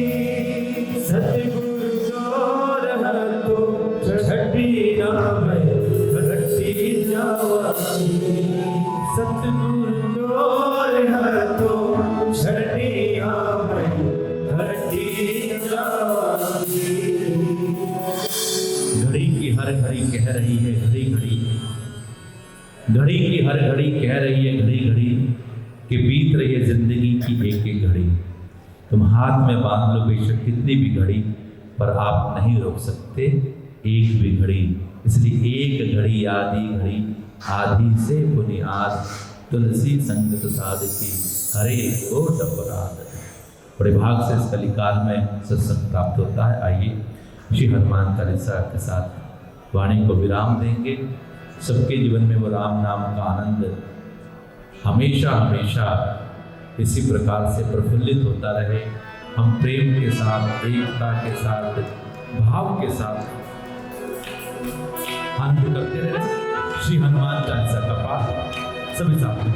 सतगुर जोर है तो छठी ना मैं घटी जावांगी सतगुर जोर है तो छठी ना मैं घटी जावांगी। घड़ी की हर घड़ी कह रही है घड़ी घड़ी घड़ी की हर घड़ी कह रही है घड़ी घड़ी कि बीत रही है जिंदगी की एक एक घड़ी। तुम हाथ में बांध लो बेशक कितनी भी घड़ी पर आप नहीं रोक सकते एक भी घड़ी। इसलिए एक घड़ी आधी से बुनियाद तुलसी संगत साधकी हरे को अपराध। बड़े भाग से इस कलिकाल में सत्संग प्राप्त होता है। आइए श्री हनुमान चालीसा के साथ वाणी को विराम देंगे। सबके जीवन में वो राम नाम का आनंद हमेशा हमेशा इसी प्रकार से प्रफुल्लित होता रहे। हम प्रेम के साथ एकता के साथ भाव के साथ आनंद करते रहे। श्री हनुमान चालीसा का पाठ सभी साथ में।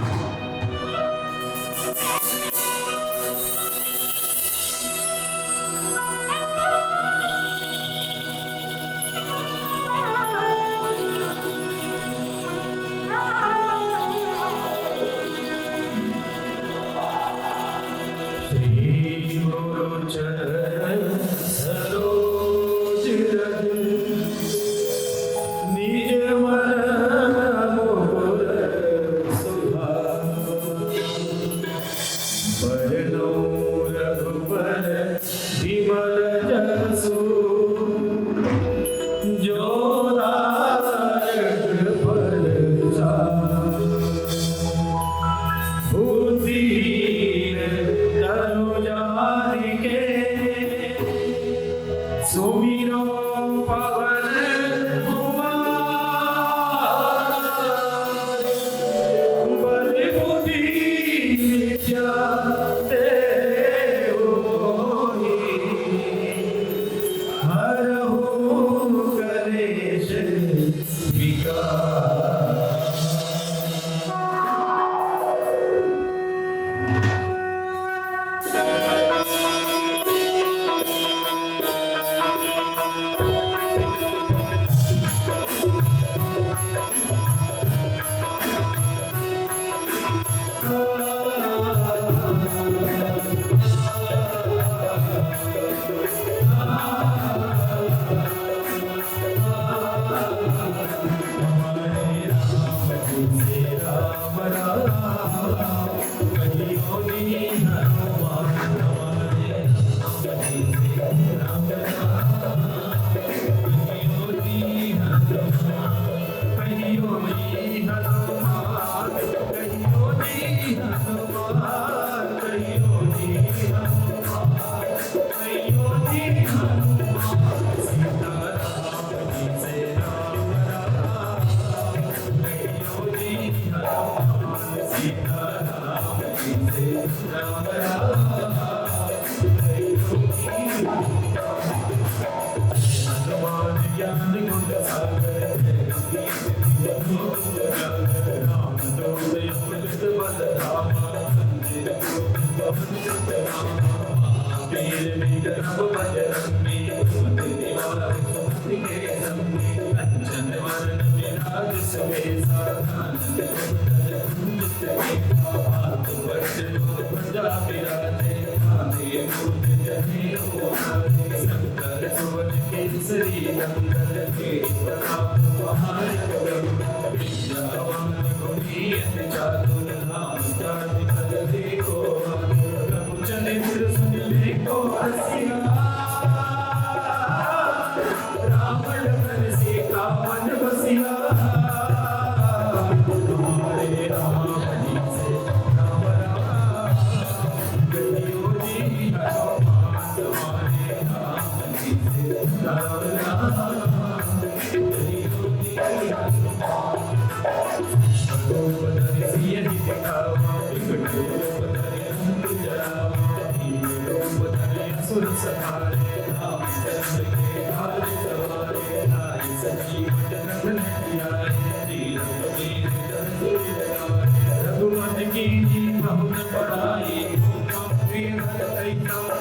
कीनी बहुत बड़ाई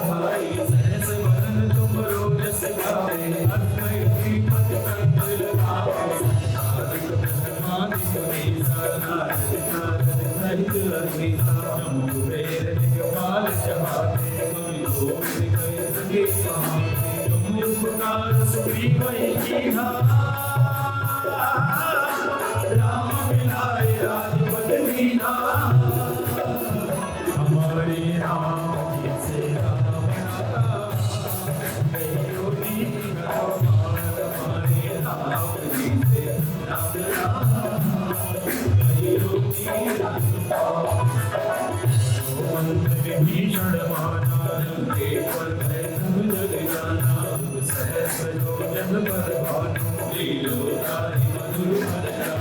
भाई सहस वदन तुम रोज सिखावे अद्वै पद कंठ लगावे मान सुनी सारनाथ सहित ललिता जम्बु बेर दिगपाल चढ़ाते कवि गोविंद कहे सगे कहाते तुम उपकार सुग्रीव कीन्हा राम मिलाए राजपद दीन्हा हमारे राम जी से राम नाता कहियो दीन हमारे राम जी से राम कहियो दीन विभीषण माना के पर भय सब जग जाना सहस जो जन पर भानु लीलो तारि मधुर भजना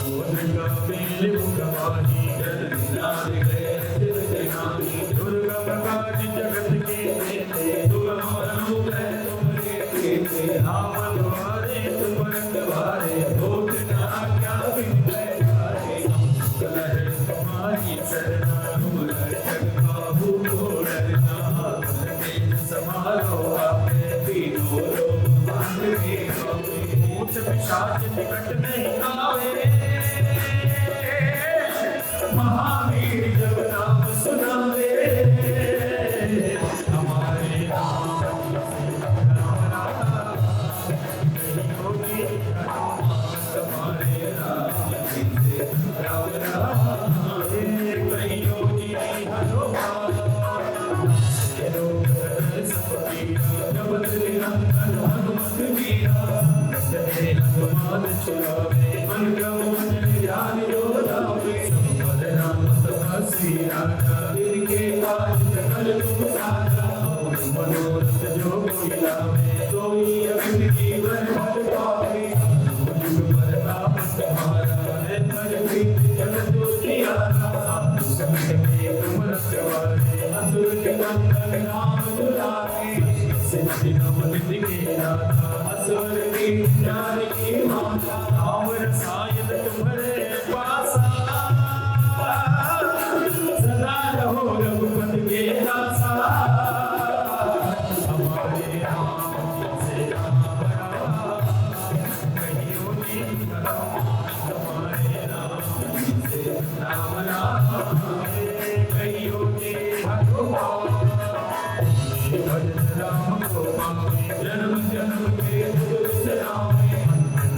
दुर्गा बेल मुखवाणी जन दिनार गए जग जनानी दुर्गा प्रकाश जगत के देते दुर्गम रूप है तुम्हारे देते नाम द्वारे तुम रखवारे भोग ना क्या बिंदे हारे कलह तुम्हारी शरणा बाबू को डरना तेज समारो आपे तीनों लोग मांगे भूत पिशाच निकट नहीं आवे महावीर जब नाम सुनावे हमारे राम जी से राम नाता नहीं होगी हमारे राम जी से राम नाता कहीं होगी मनोरथ जो कोई लावे सोई अपनी जीवन भर पावे प्रताप तुम्हारा है पर प्रीत जगत जियारा संकट में तुम रखवारे असुर के नंदन नाम दुलारे सिद्धि नमन के दाता असुर की ज्ञान की माता नाम रसायन तुम्हारे पासा सदा रहो रघुपति के दासा हमारे राम जी से राम कहियो दीन हमारे राम जी से राम कहियो दीन भजन राम को पावे जन्म जन्म के दुख बिसरावे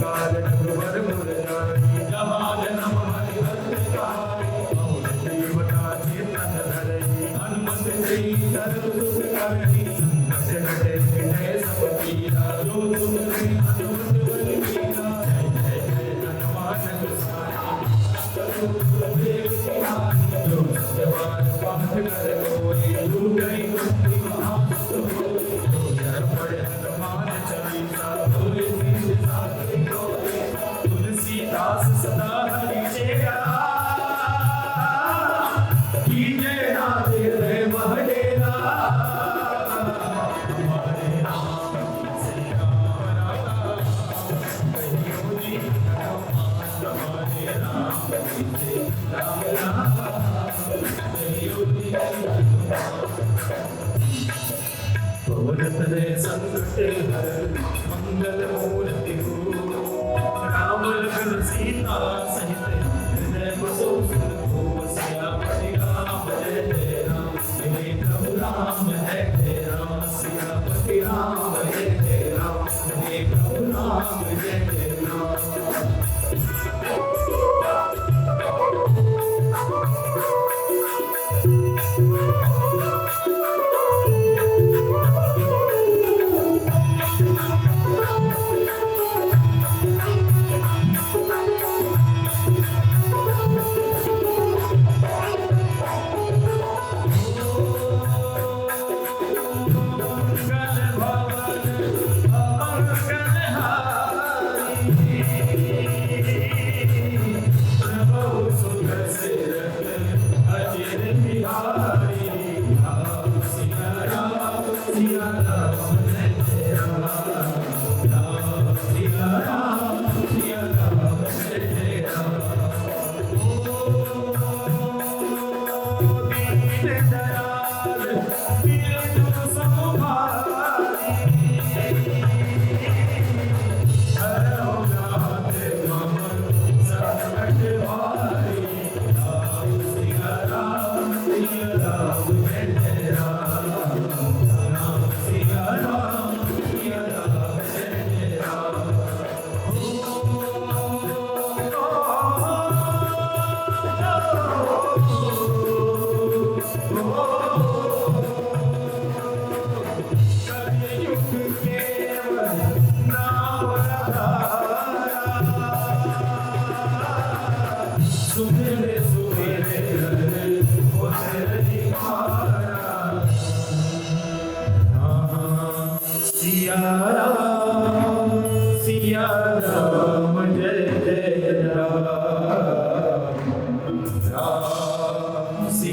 काल रघुवर मुर जाई जहाँ जन्म हरि भक्त कहाई और देवता चेतन धरई हनुमत से सर्व सुख करई संकट कटे मिटे सब पीरा जो तुम से हनुमत बल कीना जय जय जय हनुमान गोसाई देव सिहारी जो सत्यवान पाठ कर कोई लूटई कुंती महासुत होई जो जर पड़े हनुमान चालीसा बोले सीध साथी होए तुलसीदास सदा हरि चेरा कीजे नाथ हृदय महडेरा हमारे राम जी से राम नाता कहियो दीन हमारे राम जी से राम नाता कहियो दीन भवरतरे संकट हर मंगल मूर्ति को राम लखन सीता सहित हृदय बसो सुर को सियापति राम जय जय राम हे प्रभु राम जय जय राम सियापति राम जय जय राम हे प्रभु राम जय जय राम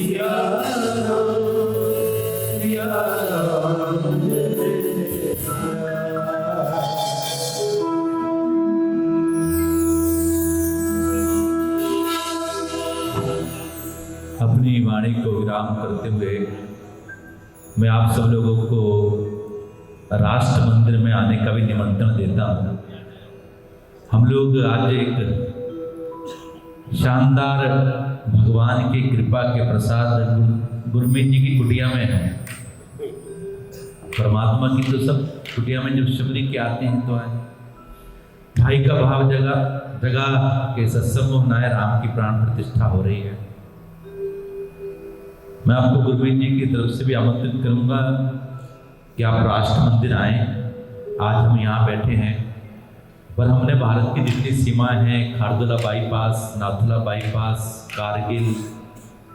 सिया राम जय सिया। अपनी वाणी को विराम करते हुए मैं आप सब लोगों को राष्ट्र मंदिर में आने का भी निमंत्रण देता हूँ। हम लोग आज एक शानदार भगवान की कृपा के प्रसाद गुरमीत जी की कुटिया में हैं। परमात्मा की तो सब कुटिया में जब शिव लेके आते हैं तो आए। भाई का भाव जगह के सत्संग में होना है, राम की प्राण प्रतिष्ठा हो रही है। मैं आपको गुरमीत जी की तरफ से भी आमंत्रित करूंगा कि आप राष्ट्र मंदिर आएँ। आज हम यहाँ बैठे हैं, पर हमने भारत की जितनी सीमाएं हैं, खारदुला बाईपास, नाथुला बाईपास, कारगिल,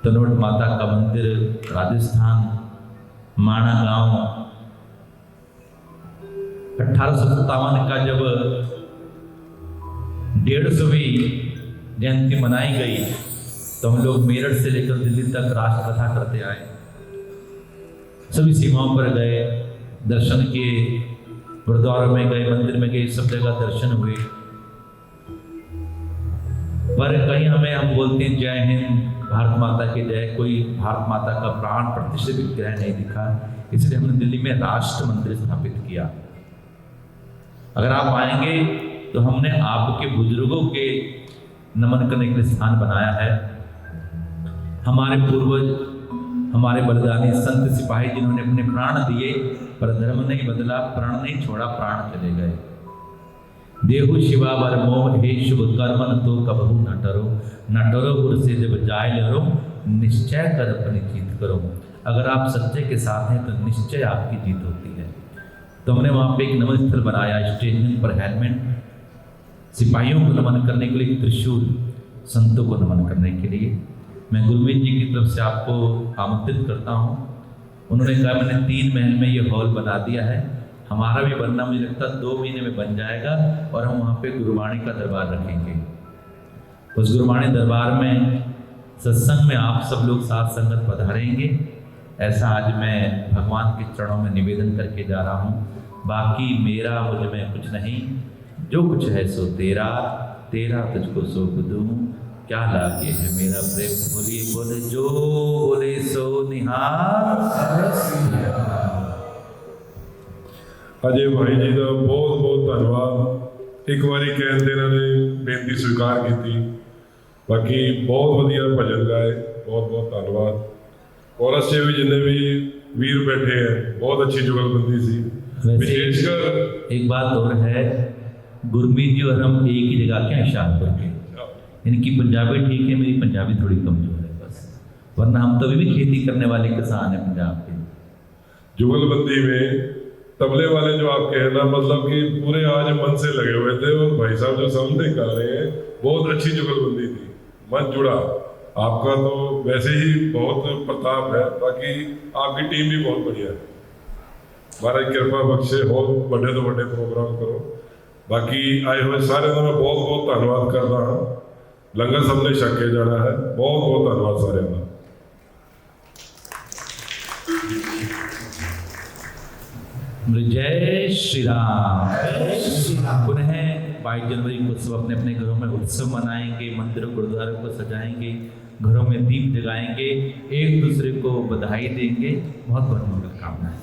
तनोट माता का मंदिर, राजस्थान, माणा गांव, 1857 का जब 150वीं जयंती मनाई गई तो हम लोग मेरठ से लेकर दिल्ली तक राष्ट्र कथा करते आए। सभी सीमाओं पर गए, दर्शन किए, गुरुद्वारा में गए, मंदिर में गए, सब जगह दर्शन हुए। पर कहीं हम बोलते हैं जय हिंद, भारत माता की जय, कोई भारत माता का प्राण प्रतिष्ठित विग्रह नहीं दिखा। इसलिए हमने दिल्ली में राष्ट्र मंदिर स्थापित किया। अगर आप आएंगे तो हमने आपके बुजुर्गों के नमन करने के लिए स्थान बनाया है। हमारे पूर्वज, हमारे बलिदानी संत सिपाही जिन्होंने अपने प्राण दिए पर धर्म नहीं बदला, प्राण नहीं छोड़ा, प्राण चले गए। देहु शिवा बर मोह हे शुभ कर्मन तो कबहू न डरो गुर से जब जाय लरो, निश्चय कर अपनी जीत करो। अगर आप सच्चे के साथ हैं तो निश्चय आपकी जीत होती है। तो हमने वहाँ पे एक नमन स्थल बनाया, स्टेशन पर हेलमेट, सिपाहियों को नमन करने के लिए त्रिशूल, संतों को नमन करने के लिए। मैं गुरमीत जी की तरफ से आपको आमंत्रित करता हूँ। उन्होंने कहा मैंने 3 महल में ये हॉल बना दिया है, हमारा भी बनना मुझे लगता है 2 महीने में बन जाएगा और हम वहाँ पे गुरुवाणी का दरबार रखेंगे। उस गुरुवाणी दरबार में सत्संग में आप सब लोग साथ संगत पधारेंगे। ऐसा आज मैं भगवान के चरणों में निवेदन करके जा रहा हूँ। बाकी मेरा मुझ में कुछ नहीं, जो कुछ है सो तेरा, तेरा तुझको सौंप दूँ, क्या लागे है मेरा प्रेम। बोलिए बोले जो बोले सो निहार। अजय भाई जी का बहुत बहुत धन्यवाद। एक बारी कहते इन्होंने बेनती स्वीकार की थी। बाकी बहुत बढ़िया भजन गाए, बहुत बहुत धन्यवाद। और अच्छे भी जिन्हें भी वीर बैठे हैं, बहुत अच्छी जुगलबंदी सी। विशेषकर एक बात और है, गुरमीत जी और हम एक ही जगह के शाहपुर के, इनकी पंजाबी ठीक है, मेरी पंजाबी थोड़ी कमजोर है बस, वरना हम तो अभी भी खेती करने वाले किसान हैं पंजाब के। जुगलबंदी में तबले वाले जो आप कहना, मतलब कि पूरे आज मन से लगे हुए थे और भाई साहब जो सामने गा रहे हैं, बहुत अच्छी जुगलबंदी थी, मन जुड़ा। आपका तो वैसे ही बहुत प्रताप है, बाकी आपकी टीम भी बहुत बढ़िया है। महाराज कृपा बख्शे हो, बड़े तो बड़े प्रोग्राम करो। बाकी आए हुए सारे का मैं बहुत बहुत धन्यवाद कर रहा हूँ। लंगर सबने छक के जाना है, बहुत बहुत धन्यवाद सारे का। जय श्री राम। पुनः 22 जनवरी को सब अपने अपने घरों में उत्सव मनाएंगे, मंदिरों गुरुद्वारों को सजाएंगे, घरों में दीप जगाएंगे, एक दूसरे को बधाई देंगे। बहुत बहुत शुभकामनाएं।